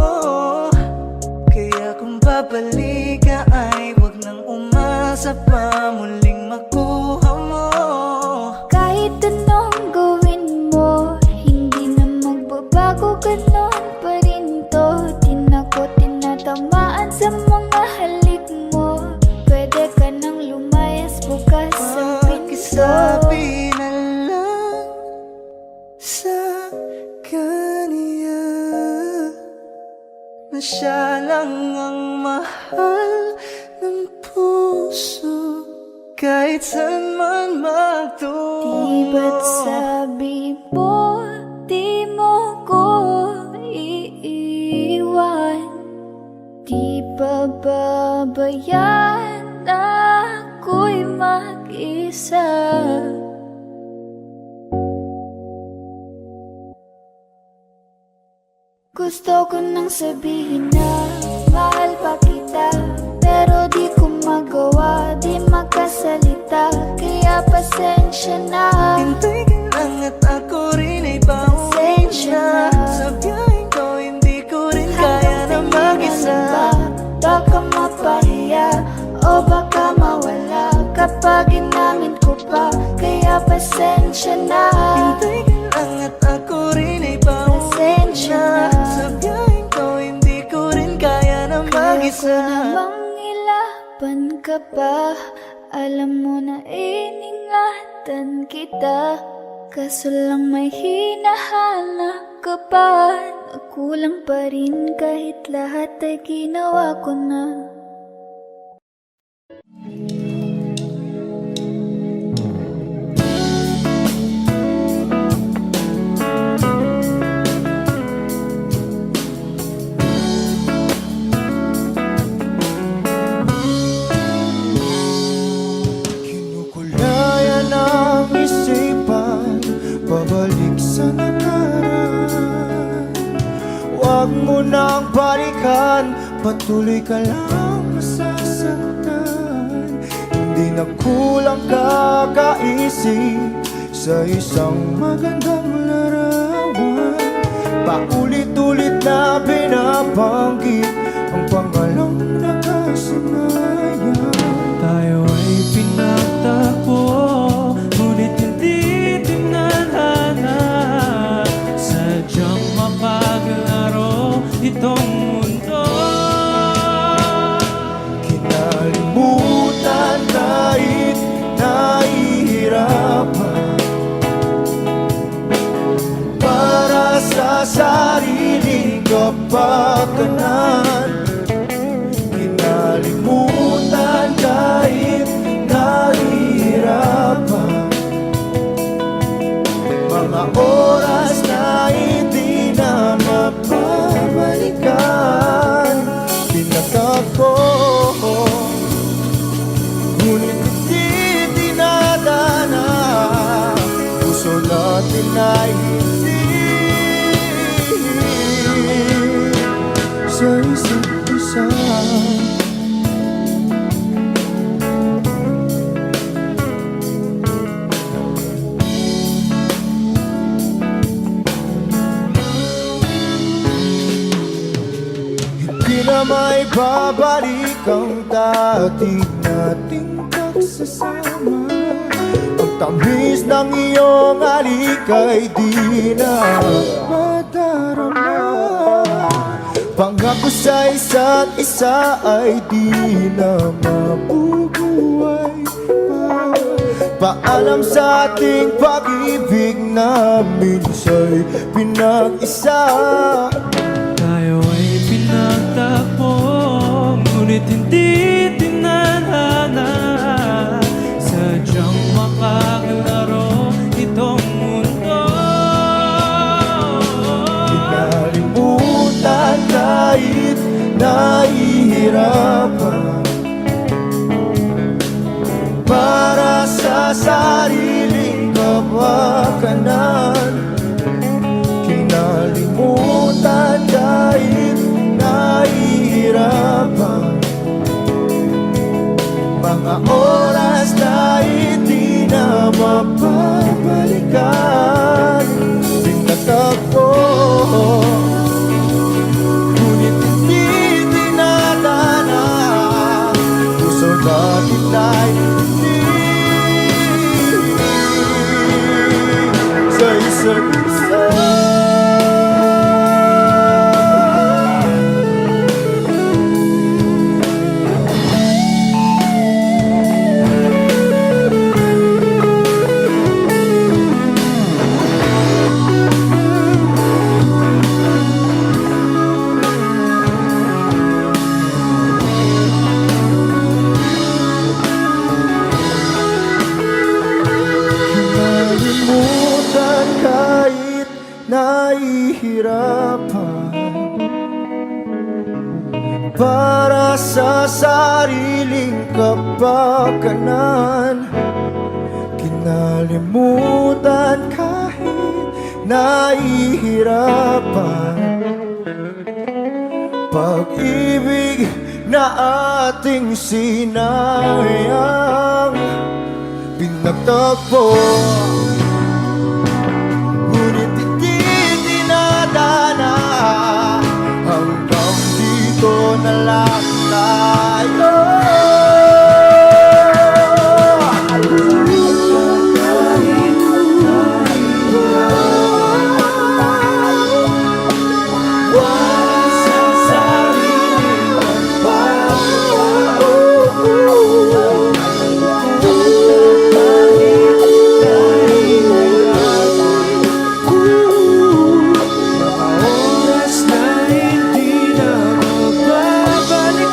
S7: Kaya kung babalik ka ay wag nang umasa pa muling makuha mo.
S2: Kahit anong gawin mo, hindi na magbabago, ganon pa rin to. Di na ko tinatamaan sa mga halik mo, pwede ka nang lumayas, bukas ang pinto.
S7: Pakisabi na lang sa kanya na siya lang ang mahal ng puso, kahit saan man magtungo.
S2: Di ba't sabi mo, di mo ko iiwan? Di ba babayaan na ako'y mag-isa? Gusto ko nang sabihin na mahal pa kita, pero di ko magawa, di makasalita, kaya pasensya na.
S7: Hintay ka lang at ako rin ay pauwi
S2: Pasensya
S7: na.
S2: na.
S7: Sa biyaheng ko hindi ko rin kaya na mag-isa.
S2: Baka mapahiya o baka mawala kapag inamin ko pa, kaya pasensya na.
S7: Hintay ka lang at ako rin ay pauwi
S2: Pasensya
S7: na.
S2: na.
S7: Sa biyaheng ko hindi ko rin kaya na
S2: Kaya ko
S7: mag-isa.
S2: namang ilaban ka pa, alam mo na iningatan kita, kaso lang may hinahanap ka pa. Nakulang pa rin kahit lahat ay ginawa ko na.
S3: Kinukulaya ng isipan, pabalik sa nakaraan. Huwag mo nang balikan, patuloy ka lang masasaktan. Hindi na kulang kakaisip sa isang magandang larawan. Paulit-ulit na binabanggit ang pangalang nakasanayan.
S5: Tayo ay pinagtagpo, ngunit hindi tinadhana. Sadyang mapaglaro itong mundo.
S3: Kinalimutan kahit nahihirapan, para sa sariling kapakanan. Babalik ang dati nating pagsasama. Ang tamis ng iyong halik ay di na madarama. Pangako sa isa't isa ay di na mabubuhay pa. Paalam sa ating pag-ibig na minsa'y pinag-isa.
S5: Tayo ay pinagtagpo, ngunit hindi tinadhana. Sadyang makakalaro itong mundo.
S3: Kinalimutan kahit nahihirapan, para sa sariling kapakanan. Kinalimutan kahit nahihirapan, mga oras na hindi na mapabalikan. Pinagtagpo, ngunit hindi dinadana. Puso natin ay hindi sa isa't isa. Kinalimutan kahit nahihirapan, para sa sariling kapakanan. Kinalimutan kahit nahihirapan, pag-ibig na ating sinayang. Pinagtagpo, ngunit hindi dinadana. Hanggang dito na lang tayo.
S5: Oras na hindi na magbabalik.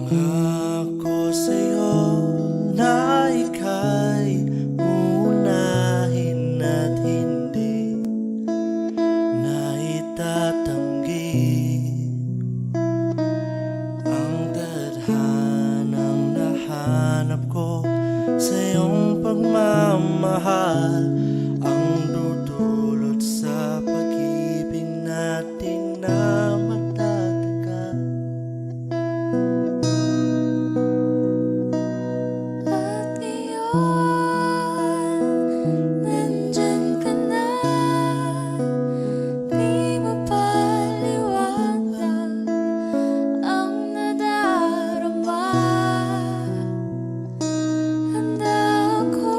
S5: Pangako sa'yo na ika'y uunahin at hindi na itatanggi ang tadhanang nahanap ko sa iyong pagmamahal, ang dudulot sa pag-ibig natin na matatagal.
S2: At ngayon, nandyan ka na. Di mapaliwanag ang nadarama. Handa ako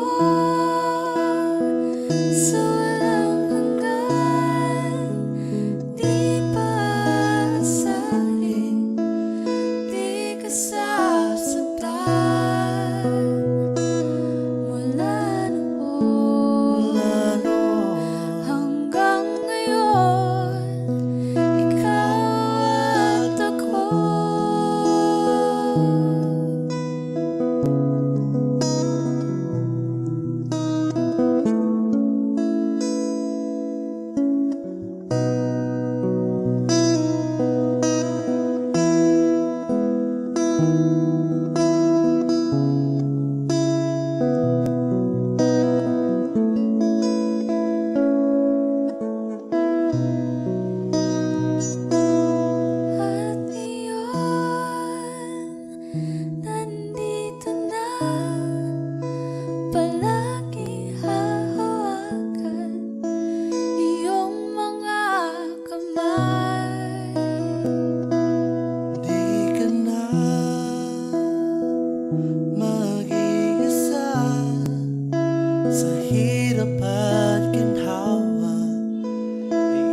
S2: sa walang hanggan. Di paasahin, di ka sasaktan. Mula noon hanggang ngayon, ikaw at ako. At ngayon, nandito na. Palagi hahawakan iyong mga kamay.
S5: Di ka na mag-iisa sa hirap at ginhawa,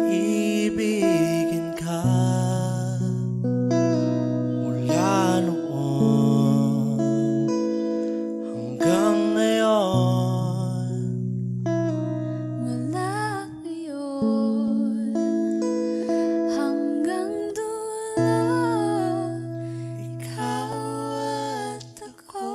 S5: iibigin ka mula noon hanggang ngayon.
S2: Mula ngayon hanggang dulo, ikaw at ako.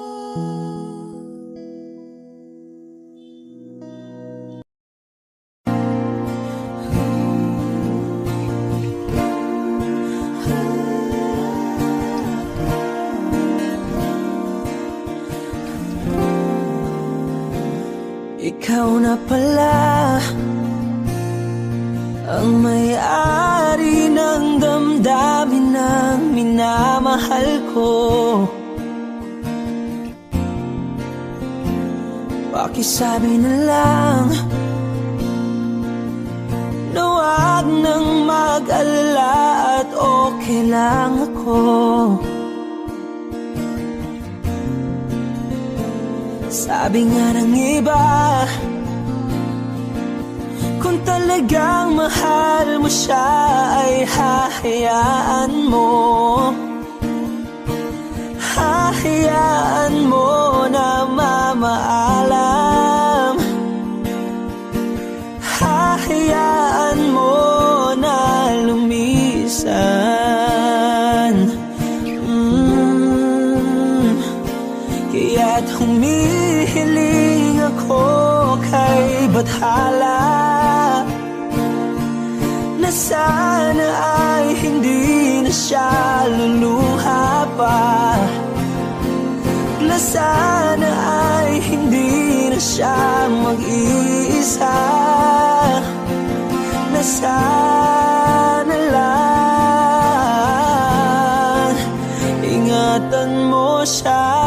S7: Ikaw na pala ang may-ari ng damdamin ng minamahal ko. Pakisabi na lang na wag nang mag-alala at okay lang ako. Sabi nga ng iba, kung talagang mahal mo siya ay hahayaan mo. Hahayaan mo na mamaalam. Hahayaan mo na lumisan. Kaya't humihiling ako kay Bathala na sana ay hindi na siya luluha pa, na sana ay hindi na siya mag-iisa, na sana lang ingatan mo siya.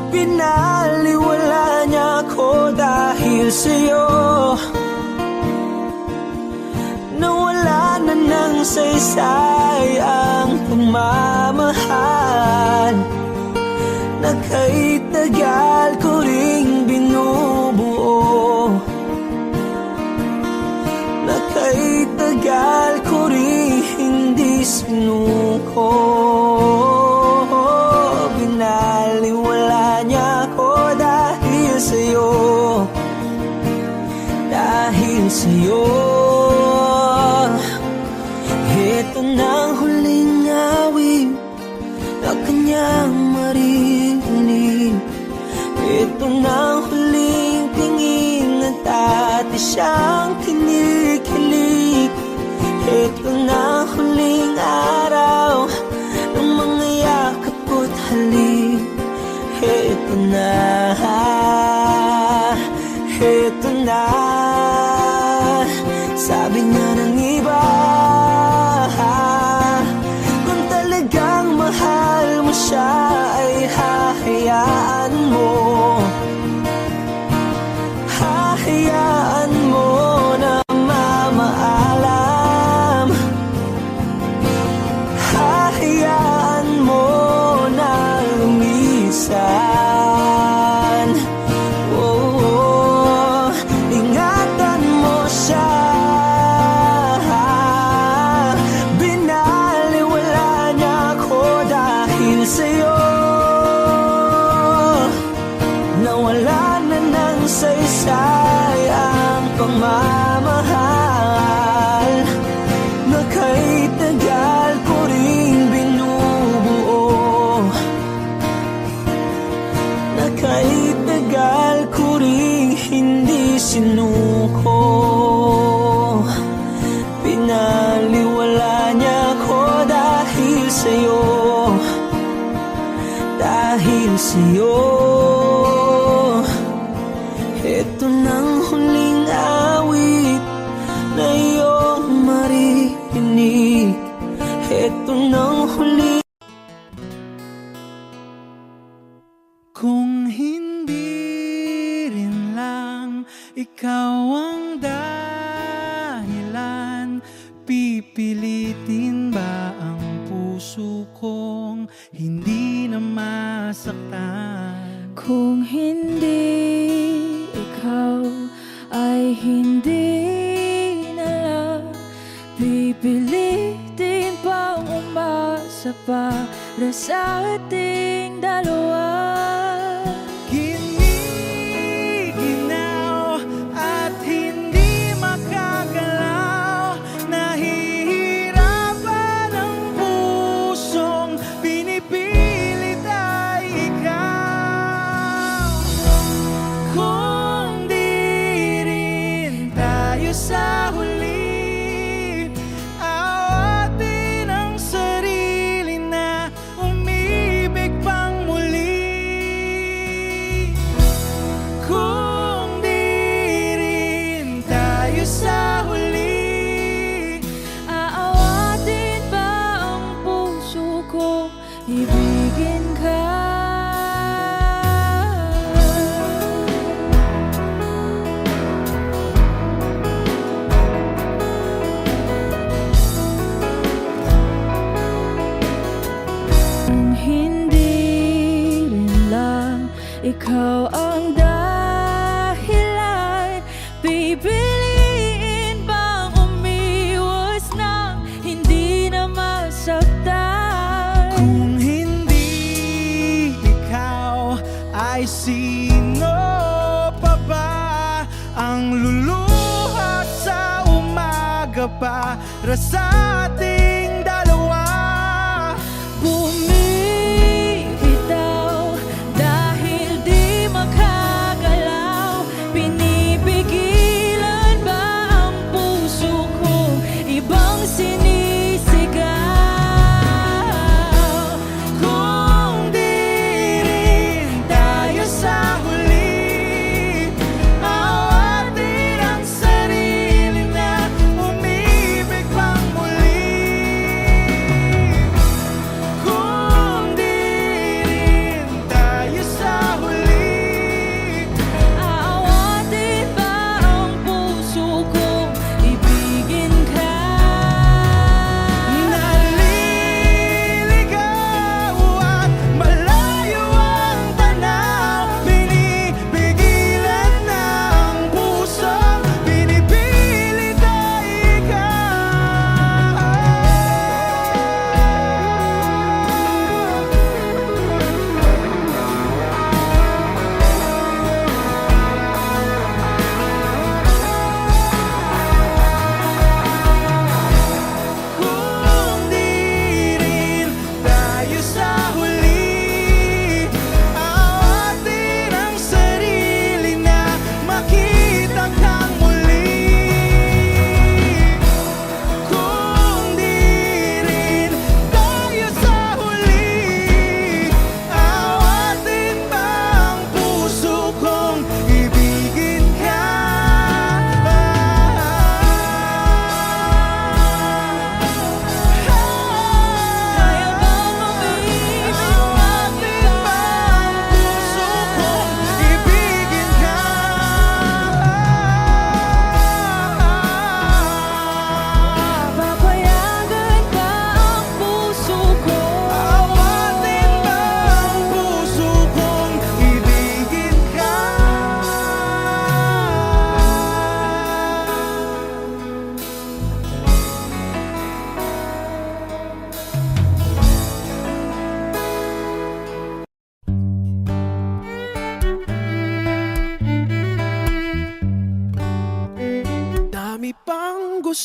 S7: Pinaliwala niya ako dahil sa'yo, nawala na ng saysay ang pagmamahal na kahit tagal ko ring binubuo, na kahit tagal ko ring hindi sinuko. Binaliwala niya ako dahil sa'yo, dahil sa'yo. Ito nang huling halik. Heto na, heto na. Sabi nga ng iba, kung talagang mahal mo siya ay hahayaan mo. Hahayaan mo na mamaalam. Hahayaan mo na lumisan. Oh, ingatan mo siya. Binaliwala niya ako dahil sa'yo. Nawala na ng saysay ang pagmamahal na kahit tagal ko ring binubuo, na kahit tagal ko ring hindi sinuko. Pinaliwala niya ako dahil sa'yo, dahil sa'yo. Ito nang huling awit na iyong maririnig. Ito nang huling.
S3: Kung hindi rin lang ikaw ang dahilan, pipilitin ba ang puso kong hindi na masaktan?
S9: Kung hindi ikaw ay hindi na lang, pipilitin pang umasa para sa ating dalawa.
S3: Giniginaw at hindi makagalaw, nahihirapan ang pusong pinipilit ay ikaw. Kung di rin tayo sa huli, awatin ang sarili na umibig pang muli. Kung di rin tayo sa huli,
S9: Aawatin ba ang puso ko, ibigin ka? Kung hindi rin lang ikaw ang dahilan, pipiliin bang umiwas nang hindi na masaktan?
S3: kung hindi ikaw ay sino pa ba ang luluha sa umaga para sa ating dalawa?
S9: Bumibitaw dahil di makagalaw, pinipigilan ba ang puso ko, ibang sinisigaw?
S3: Kung di rin tayo sa huli, awatin ang sarili na umibig pang muli.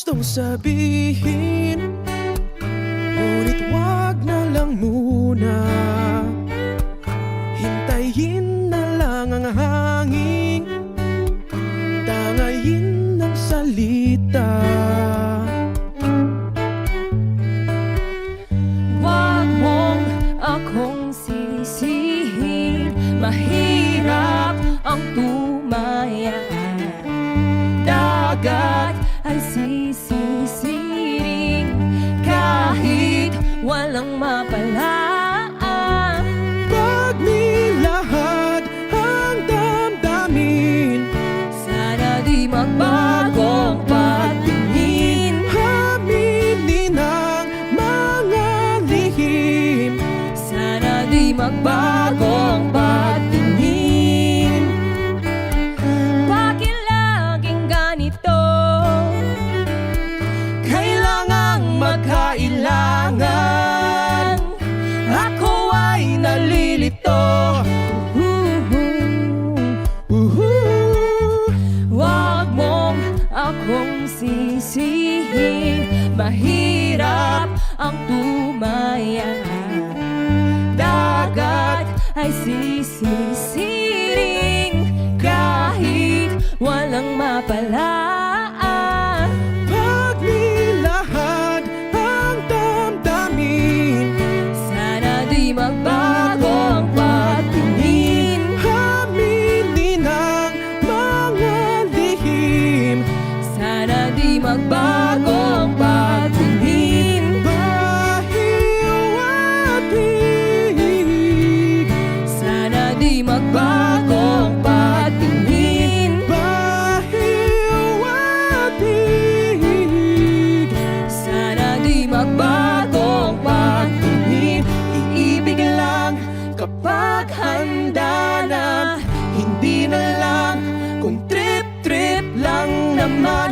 S5: gustong sabihin, ngunit wag na lang muna. Hintayin na lang ang hangin, tangayin ng salita.
S7: Wag mong akong sisihin, mahirap ang tumaya. Dagat ay sisisiring kahit walang mapalaan.
S5: Pag nilahad ang damdamin,
S7: Sana di magbagong patingin.
S5: aminin ang mga lihim.
S7: Sana di magbagong patingin. Bakit laging ganito?
S5: Kailangang magkailangan. Ako ay nalilito.
S7: Wag mong akong sisihin, mahirap ang tumaya. Dagat ay sisisiring kahit walang mapalaan.
S5: Pag nilahad ang damdamin,
S7: Sana di magbagong patingin.
S5: aminin ang mga lihim.
S7: Sana di magbagong patingin.
S5: Bahiw at hig,
S7: Sana di magbagong patingin.
S5: bahiw at hig.
S7: Sana di magbagong patingin.
S5: Iibig lang kapag handa na, hindi na lang kung trip-trip lang naman.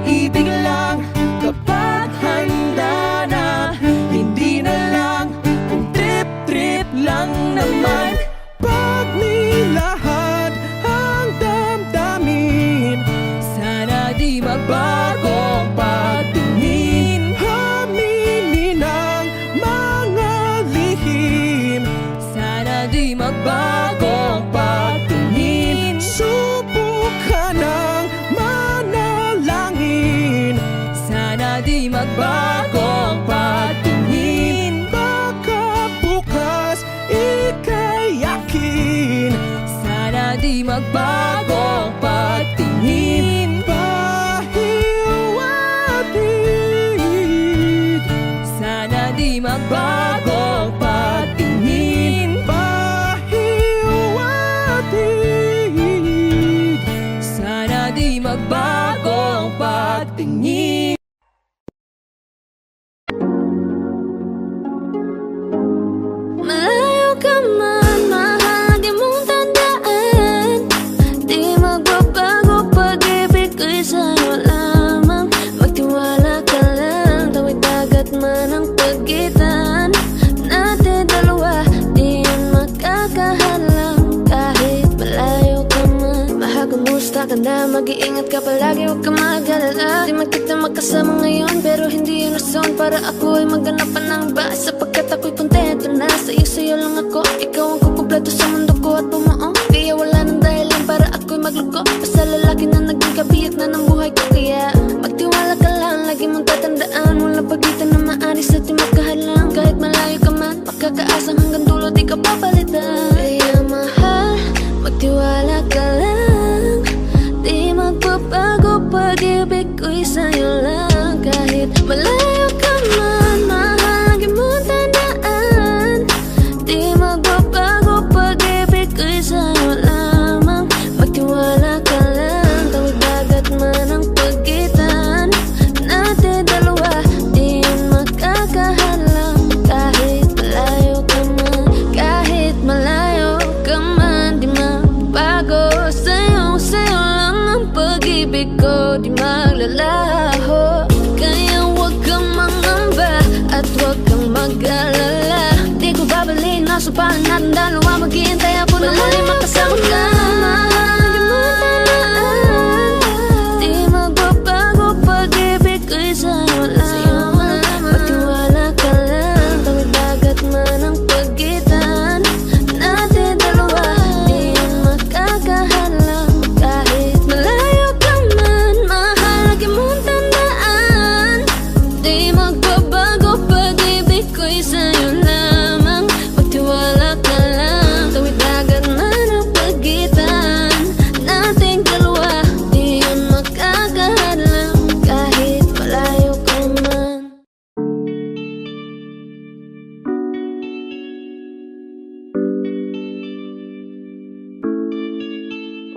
S5: Iibig lang kapag handa na, hindi na lang kung trip-trip lang naman. Pag nilahad ang damdamin,
S7: Sana di magbagong patingin.
S5: aminin ang mga lihim.
S7: Sana di magbagong patingin.
S5: Subukan ang manalangin,
S7: Sana di magbagong patingin.
S5: baka bukas ika'y yakin.
S7: Sana di magbagong patingin.
S5: Bahiw at hig,
S7: Sana di magbagong patingin.
S5: bahiw at hig.
S7: Sana di magbagong patingin.
S2: Malayo ka man, mahal, lagi mong tandaan. Di magbabago, pag-ibig ko'y sa'yo lamang. Magtiwala ka lang, tawid dagat man ang pagitan natin dalawa, di yan makakahalang. Kahit malayo ka man, mahal, kumusta ka na? Mag-iingat ka palagi, huwag ka mag-alala. Di man kita magkasama ngayon, pero hindi yun rason para ako ay maghanap pa ng iba. Sapagkat ako'y kontento na sa'yo lang ako. Ikaw ang kukumpleto sa mundo ko at bumuo. Kaya wala nang dahilan para ako'y magluko. Basta lalaki na naging kabiyak na ng buhay ko. Kaya magtiwala ka lang, lagi mong tatandaan. Walang pagitan na maaris at di magkahalang. Kahit malayo ka man, makakaasang hanggang dulo di ka papalitan. Kaya mahal, magtiwala ka lang. Di magbabago, pag-ibig ko'y sa'yo lang. Kahit malayo ka man, mahal, lagi mong tandaan. Di magbabago, pag-ibig ko'y sa'yo lamang. Magtiwala ka lang, tawid dagat man ang pagitan natin dalawa, di yan makakahalang. Kahit malayo ka man, kahit malayo ka man, di magbago. Sa'yo lang ang pag-ibig ko, di maglalaho. Kaya huwag kang mangamba at huwag kang mag-alala. Di ko babalik na supalan natin dalawa, maghihintay ako na muli makasama ka. Mahal, di mo tandaan. Di magbabago, pag-ibig ko'y ay sa'yo lamang. Magtiwala ka lang, tawid dagat na ng pagitan nating dalawa. Di yun makakahadlang kahit malayo ka man.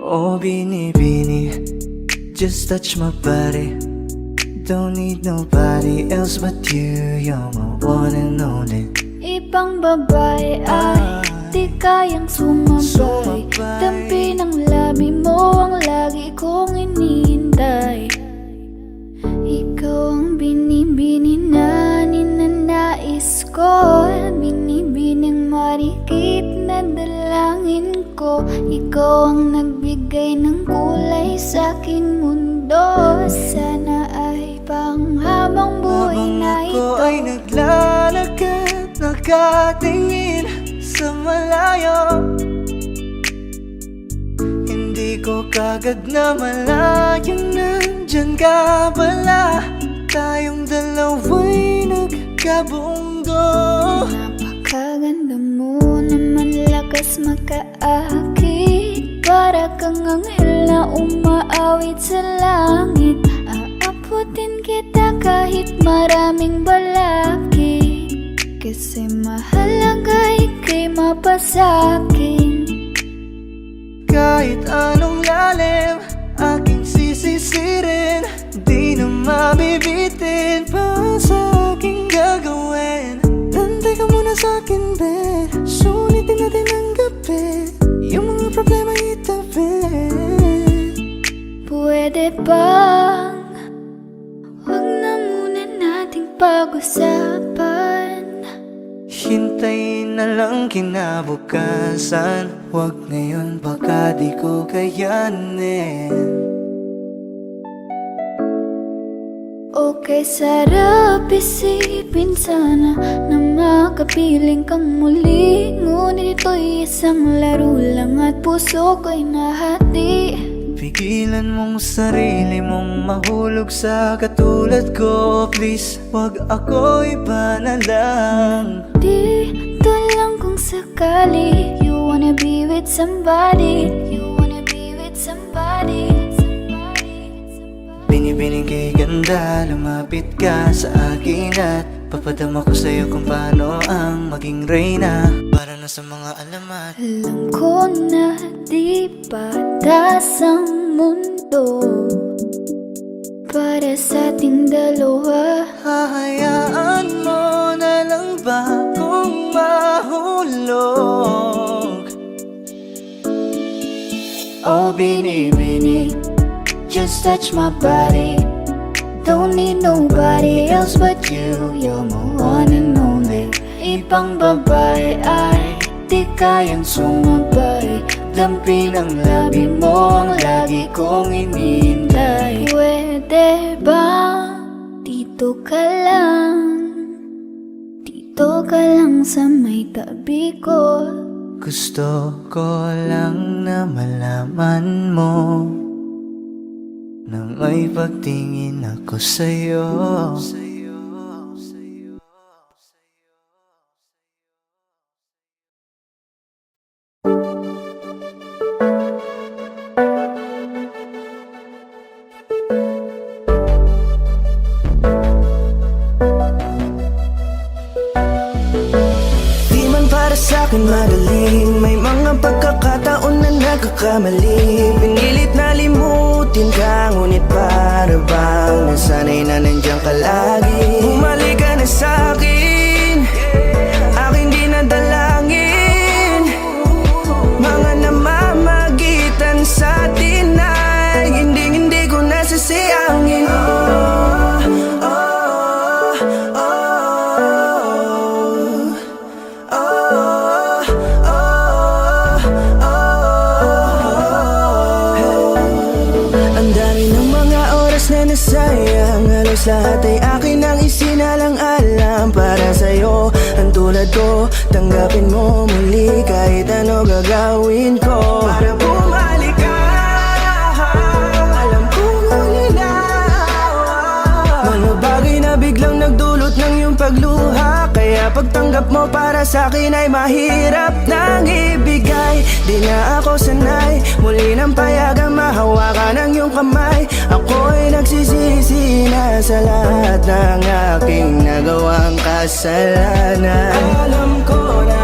S3: Oh, binibini, just touch my body. Don't need nobody else but you. You're my one and only.
S9: Ibang babae ay di kayang sumabay. Dampi ng labi mo ang lagi kong iniintay. Ikaw ang binibini na ninanais ko, binibining marikit na dalangin ko. Ikaw ang nagbigay ng kulay sa aking mundo. Sana ay panghabang buhay na
S3: Habang ako
S9: ito.
S3: ay naglalakad, nakatingin sa malayo, hindi ko kagad na malayo, nandyan ka pala. Tayong dalawa'y nagkabunggo.
S9: Napakaganda mo naman, lakas makaakit. Para kang anghel na umaawit sa langit. Aabutin kita kahit maraming balakid, kasi mahalaga ika'y mapasakin.
S3: Kahit anong lalim, aking sisisirin, di na mabibitin pa sa aking gagawin. Nantay ka muna sa akin, babe. Sulitin natin ang gabi, yung mga problema itabi.
S9: Pwede bang wag na muna nating pag-usapan?
S3: Hintayin na lang kinabukasan, wag ngayon baka di ko kayanin.
S9: Okay, sarap isipin sana na makapiling kang muli. Ngunit ito'y isang laro lang at puso ko'y nahati.
S3: Pigilan mong sarili mong mahulog sa katulad ko. Please, wag ako, iba na lang.
S9: Dito lang kung sakali you wanna be with somebody. You wanna be with somebody.
S3: Binibining kay ganda, lumapit ka sa akin at papadama ko sa'yo kung paano ang maging reyna. Para na sa mga alamat.
S9: Alam ko na di patas ang mundo para sa ating dalawa.
S3: Hahayaan mo na lang ba kung mahulog?
S9: Oh, binibini, just touch my body. Don't need nobody else but you. You're my one and only. Ibang babae ay di kayang sumabay. Dampi ng labi mo ang lagi kong iniintay. Pwede ba dito ka lang sa may tabi ko?
S3: Gusto ko lang na malaman mo na may pagtingin ako sa'yo.
S5: Di man para sa'kin magaling, may mga pagkakataon na nagkakamali. Pinilit na limutin ka, ngunit para bang nasanay na nandiyan ka lagi. Bumalik ka na sa'kin, aking di nadalangin. Mga namamagitan sa atin ay hindi ko nasasayangin. Ang dami ng mga oras na nasayang, halos lahat ay akin ang isinalang-alam para sa'yo. Ang tulad ko, tanggapin mo muli kahit ano gagawin ko para bumalik ka. Alam kong ulinaw mga bagay na biglang nagdulot ng iyong pagluha, kaya
S7: pagtanggap mo para sa'kin ay mahirap nang ibigay. Di na ako sanay, muli nang payagang mahawakan ang iyong kamay. Ako'y nagsisisi na sa lahat ng aking nagawang kasalanan. Alam ko na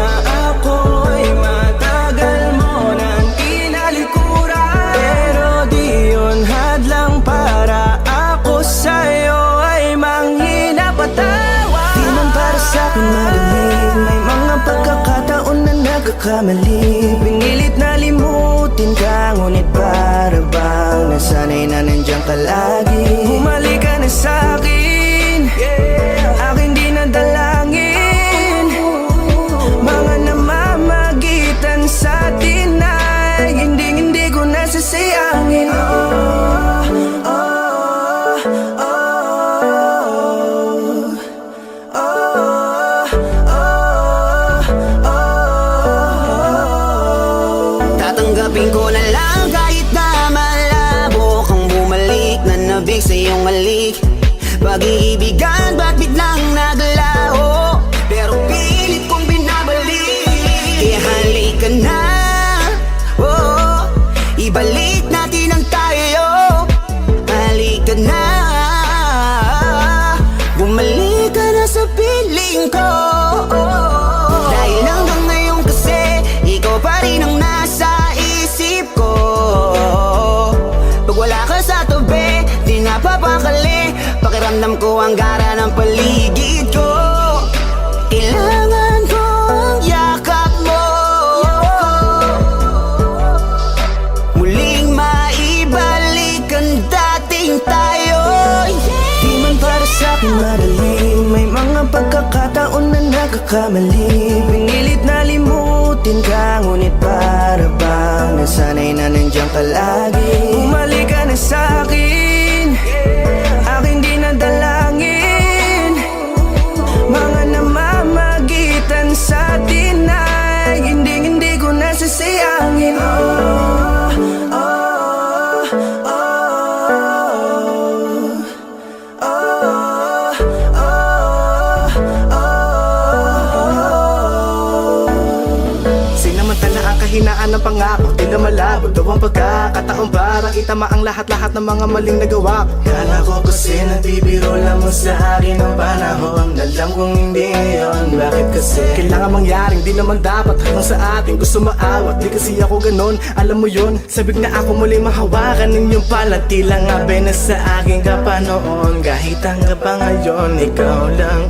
S7: ako'y matagal mo nang kinalikuran, pero di yun hadlang para ako sa'yo ay manghina patawa. Di man para sa'kin madali, may mga pagkakataon na nagkakamali. Pinilit na limutin ka, ngunit para bang nasanay na nandiyan ka lagi. Bumalik ka na sa'kin, aking di nadalangin. Mga namamagitan sa atin ay hindi ko nasasayangin.
S6: Tatanggapin ko na lang kahit na malabo kang bumalik na nabig sa iyong halik. Pag-iibigan ba't biglang naglaho, pero pilit kong binabalik. Kaya halika na, oh, ibalik natin ang tayo. Halika na, bumalik ka na sa piling ko. Dahil hanggang ngayon kasi ikaw pa rin ang nasa isip ko. Pag wala ka sa tabi, di napapakali. Pakiramdam ko ang gara ng paligid ko. Kailangan ko ang yakap mo, muling maibalik ang dating tayo. Di man para sa'kin madali, may mga pagkakataon na nagkakamali. Pinilit na limutin ka, ngunit para bang nasanay na nandiyan ka lagi. Bumalik ka na sa'kin, aking di nadalangin. Mga namamagitan sa atin ay hindi ko nasasayangin.
S3: Sinamantala ang kahinaan ng pangako, tila malabo daw ang pagkakataon para itama ang lahat-lahat ng mga maling nagawa ko. Kala ko kasi nagbibiro lamang sa akin ang panahon, alam kong hindi yun. Bakit kasi kailangan mangyaring di naman dapat hanggang sa atin gusto maawat. Di kasi ako ganon, alam mo yun. Sabik na ako muli mahawakan ng iyong palad, tila nga na sa akin ka pa noon. Kahit hanggang pa ngayon, ikaw lang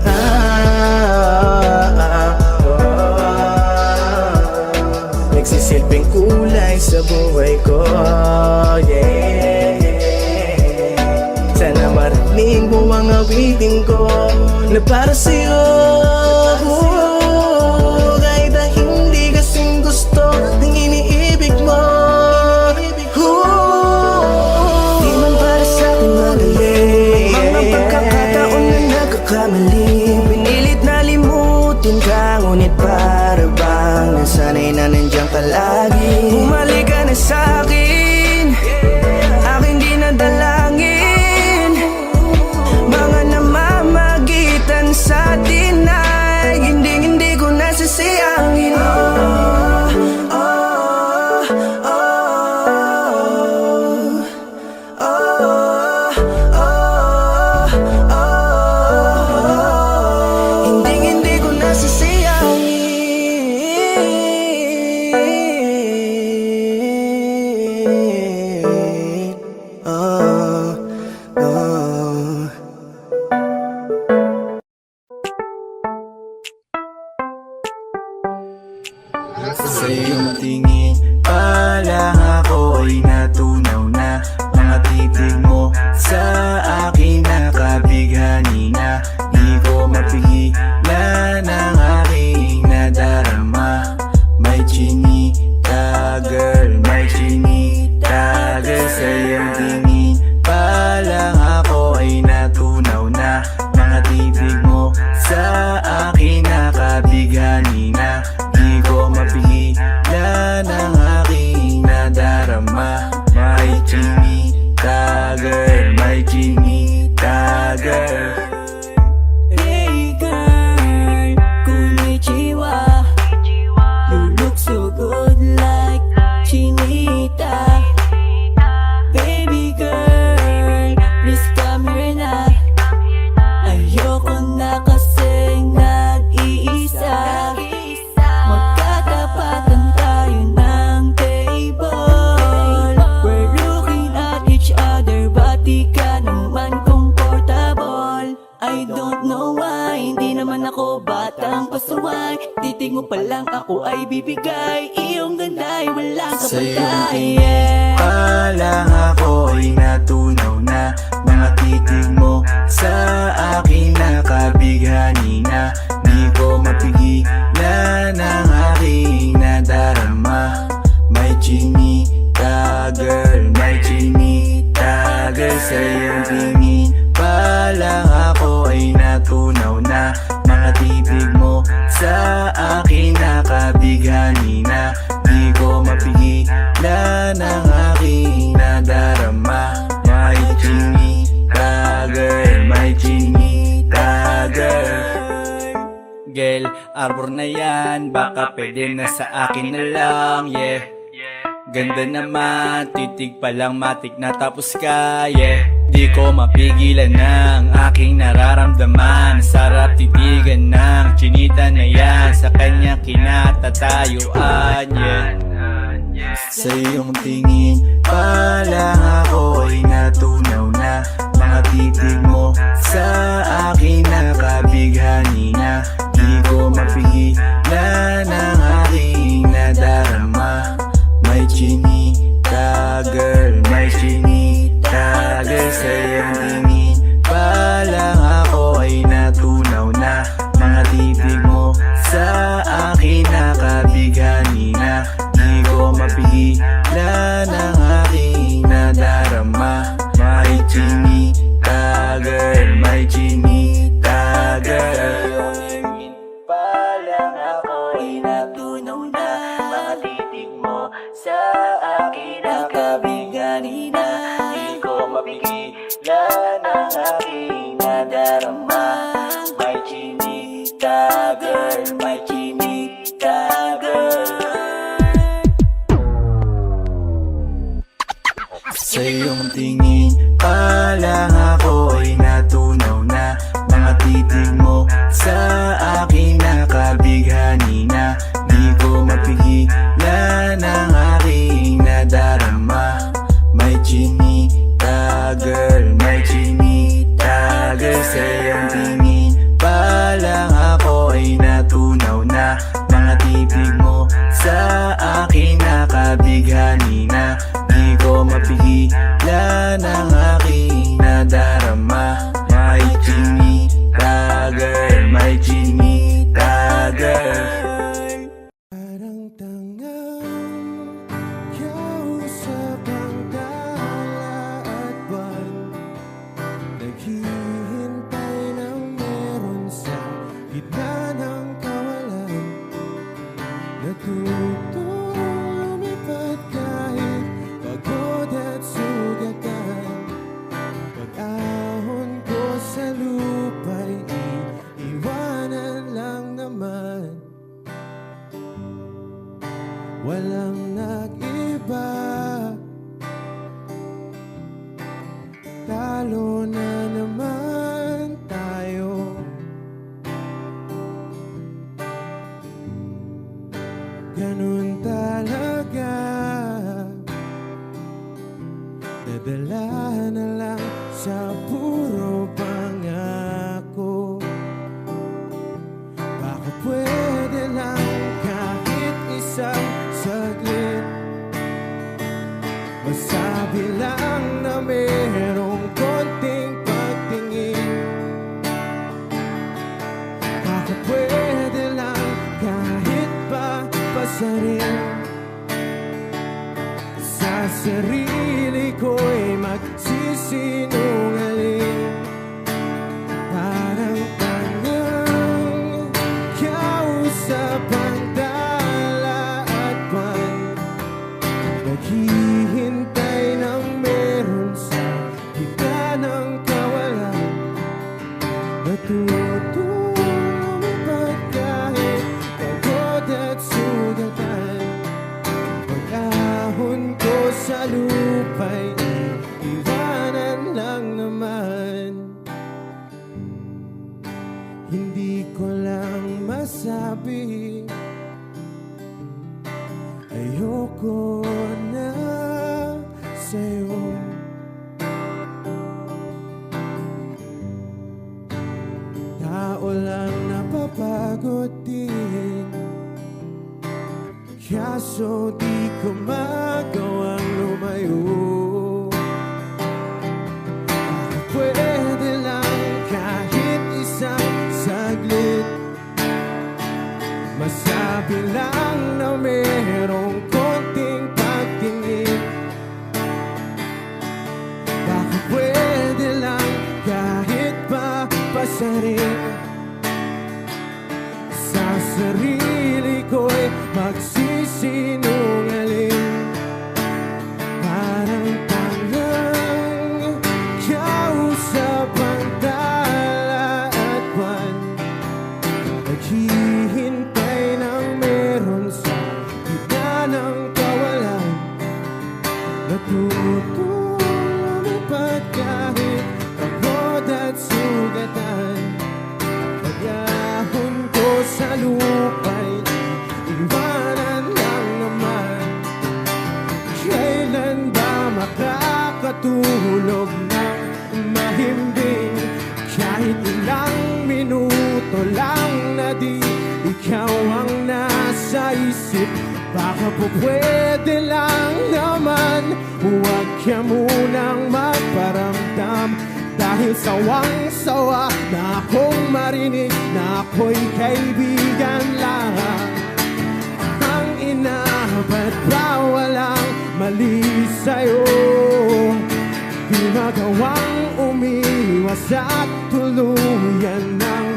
S3: nagsisilbing kulay sa buhay ko, yeah. Sana marinig mo ang awitin ko na para sa'yo, kahit na hindi kasing gusto ng iniibig mo.
S7: Di man para sa'kin madali, mga pagkakataon na nagkakamali. Pinilit na limutin ka, ngunit para bang nasanay na nandiyan ka lagi. Bumalik ka na sa'kin, aking di nadalangin. Mga namamagitan sa atin ay hindi ko nasasayangin. Hindi ko
S3: Sa iyong tingin pa lang ako ay natunaw na. Mga titig mo sa akin nakabighani na. Di ko mapigilan ang aking nadarama. May chinita girl, may chinita girl. Sa iyong tingin pa lang ako ay natunaw na. Mga titig mo sa akin nakabighani na. Di ko mapigilan ang aking nadarama.
S7: titig mo pa lang ako ay bibigay. Iyong ganda ay walang
S3: Sa iyong
S7: kapatay.
S3: tingin pa lang ako ay natunaw na. Mga titig mo sa akin nakabighani na. Di ko mapigilan ang aking nadarama. May chinita girl, may chinita girl. Sa iyong tingin pa lang ako ay natunaw na. Mga titig mo sa akin nakabighani na. Di ko mapigilan ang aking nadarama. May chinita girl, may chinita girl. Girl, arbor na yan, baka pwede na sa akin na lang, yeah. Ganda naman, titig pa lang matik na tapos ka, yeah. Di ko mapigilan ng aking nararamdaman. Sarap titigan ng chinita na yan, sa kanya kinatatayuan, yeah. Sa iyong tingin pa lang ako ay natunaw na. Mga titig mo sa akin nakabighani na. Di ko mapigilan ang aking nadarama. May chinita girl, may chinita girl. Sa iyong tingin pa lang ako ay natunaw na. Mga titig mo sa akin nakabighani na. Di ko mapigilan ang aking nadarama. May chinita girl, may chinita girl. Pa lang ako ay natunaw na. Mga titig mo sa akin nakabighani na. Di ko mapigilan ang aking nadarama. May chinita girl, may chinita girl. Sa iyong tingin pa lang ako ay natunaw na. Mga titig mo sa akin nakabighani na. Di ko mapigilan ang aking nadarama. May chinita girl, may chinita girl. Sa iyong tingin pa lang ako ay natunaw na. Mga titig mo sa akin nakabighani na. Di ko mapigilan ang aking nadarama. May chinita girl, may chinita girl.
S5: Parang tangang kausap ang tala at buwan. Naghihintay ng meron sa gitna ng kawalan. Natutulong lumipad kahit pagod at sugatan. Pag-ahon ko sa lupa'y iiwanan lang naman. Walang nag-iba. Talo na naman tayo. Ganun talaga. Nadala na lang sa puro pangako. Baka pwede lang kahit isang saglit. Masabi lang na merong konting pagtingin. Baka pwede lang kahit pa pasarin. Sa sarili ko'y magsisinungaling. Parang tangang kausap ang dala at buwan. Naghihintay ng meron sa gitna ng kawalan. Natutulong lumipad kahit pagod at sugatan. Pag-ahon ko sa lupa'y iwanan lang naman. Hindi ko lang masabi, ayoko na sa'yo. Tao lang napapagod din. kaso di ko magawang lumayo. Pwede lang kahit isang saglit, masabi lang na merong konting pagtingin. Baka pwede lang kahit papasarin, sa sarili ko'y magsisinungaling. Parang tangang kausap ang tala at buwan, naghihintay ng meron sa gitna ng kawalan. Natutong lumipad kahit pagod at sugatan. Pag-ahon ko sa lupa'y iwanan lang naman. Kailan ba makakatulog ng mahimbing? Kahit ilang minuto lang na di ikaw ang nasa isip. Baka po pwede lang naman, huwag ka munang magparamdam. Dahil sawang-sawa na akong marinig na ako'y kaibigan lang. Ang ina, ba't ba walang mali sa'yo? Di magawang umiwas at tuluyan ng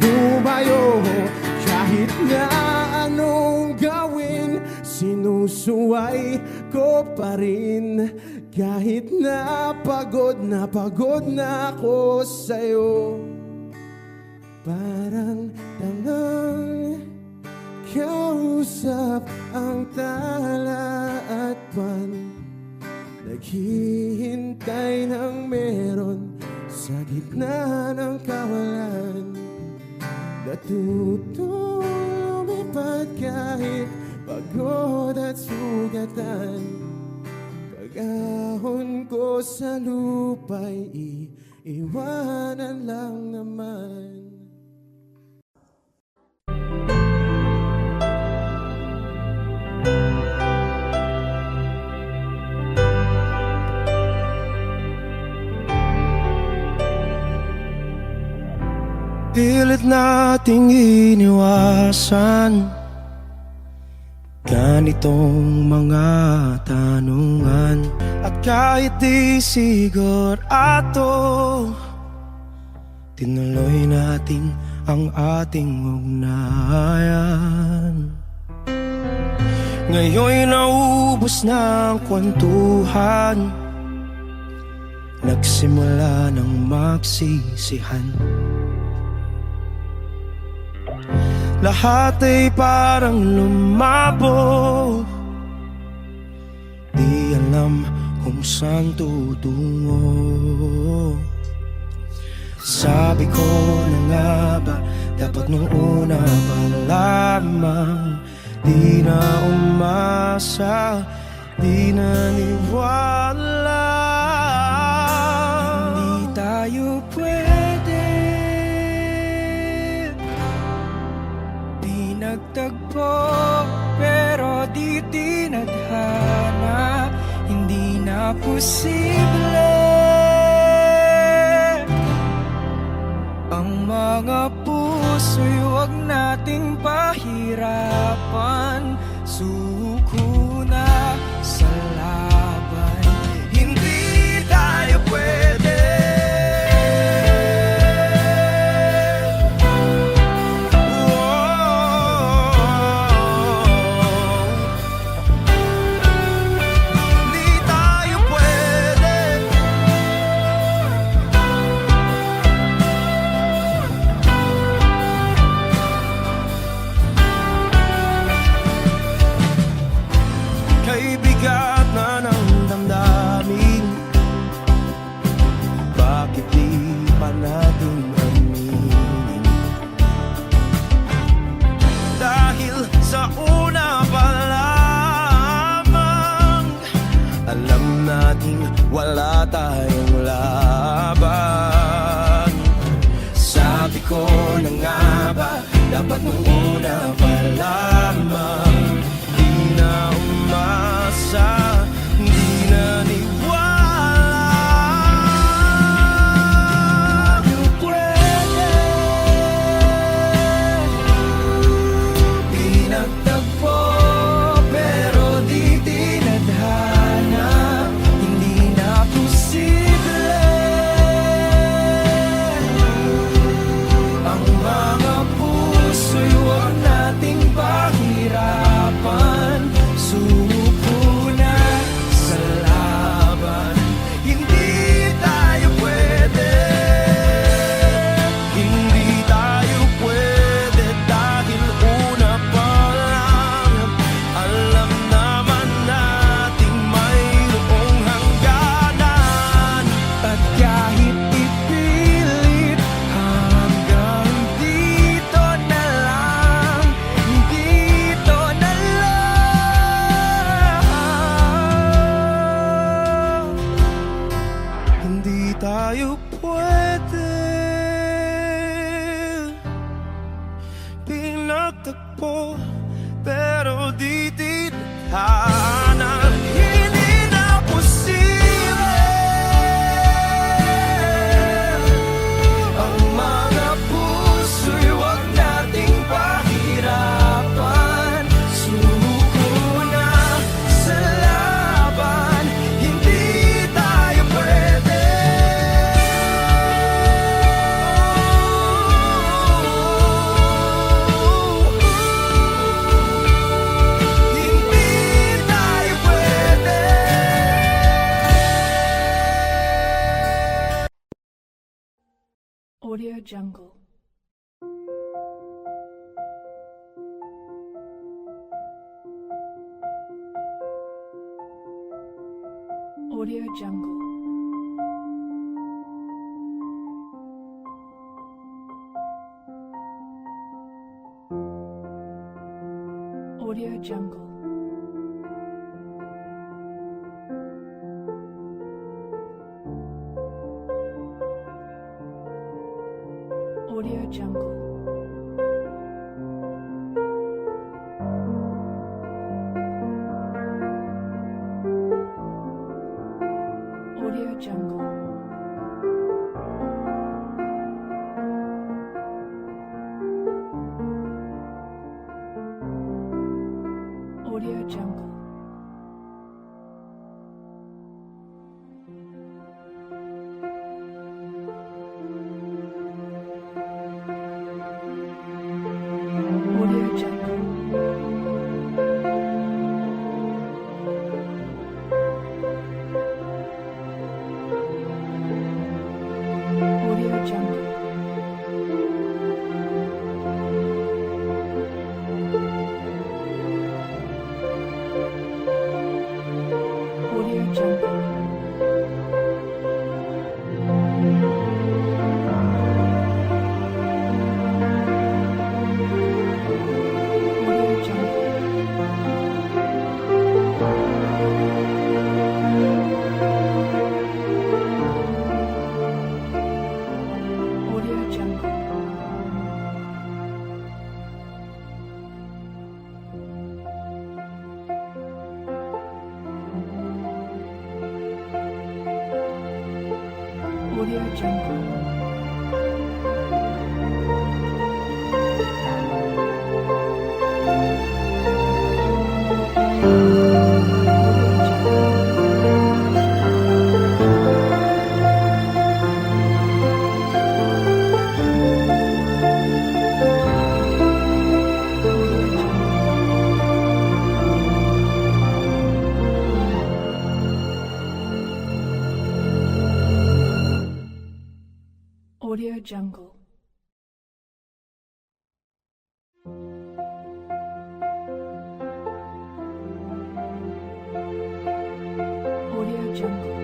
S5: lumayo. Kahit na anong gawin, sinusuway ko pa rin. Kahit na pagod na ako sa'yo. Parang tangang kausap ang tala at buwan, naghihintay ng meron sa gitna ng kawalan. Natutong lumipad kahit pagod at sugatan. Pag-ahon ko sa lupa'y iiwanan lang naman.
S3: Pilit nating iniwasan ganitong mga tanungan. At kahit di sigurado, tinuloy natin ang ating ugnayan. Ngayon'y naubos na ang kwentuhan, nagsimula ng magsisihan. Lahat ay parang lumabo, di alam kung saan tutungo. Sabi ko na nga ba, dapat nung una pa lamang, di na umasa, di naniwala. Hindi tayo pwede nagtagpo, pero di tinadhana. Hindi na posible ang mga puso'y huwag nating pahirapan. Suko na sa laban, hindi tayo pwede. Bigat na ng damdamin, bakit di pa natin aminin? Dahil sa una pa lamang, alam nating wala tayong laban. Sabi ko na nga ba, dapat nung una pa lamang, di
S5: ulitin Hanang hindi na posible Ang mga puso'y wag nating pahirapan Sumuko na sa laban Hindi tayo pwede Hindi tayo pwede
S10: Audio Jungle. Audio Jungle. Audio Jungle. Audio Jungle. Audio Jungle. Audio Jungle. Audio Jungle. Audio Jungle. Audio Jungle. Audio Jungle. Audio Jungle. Audio Jungle. Audio Jungle. Audio Jungle.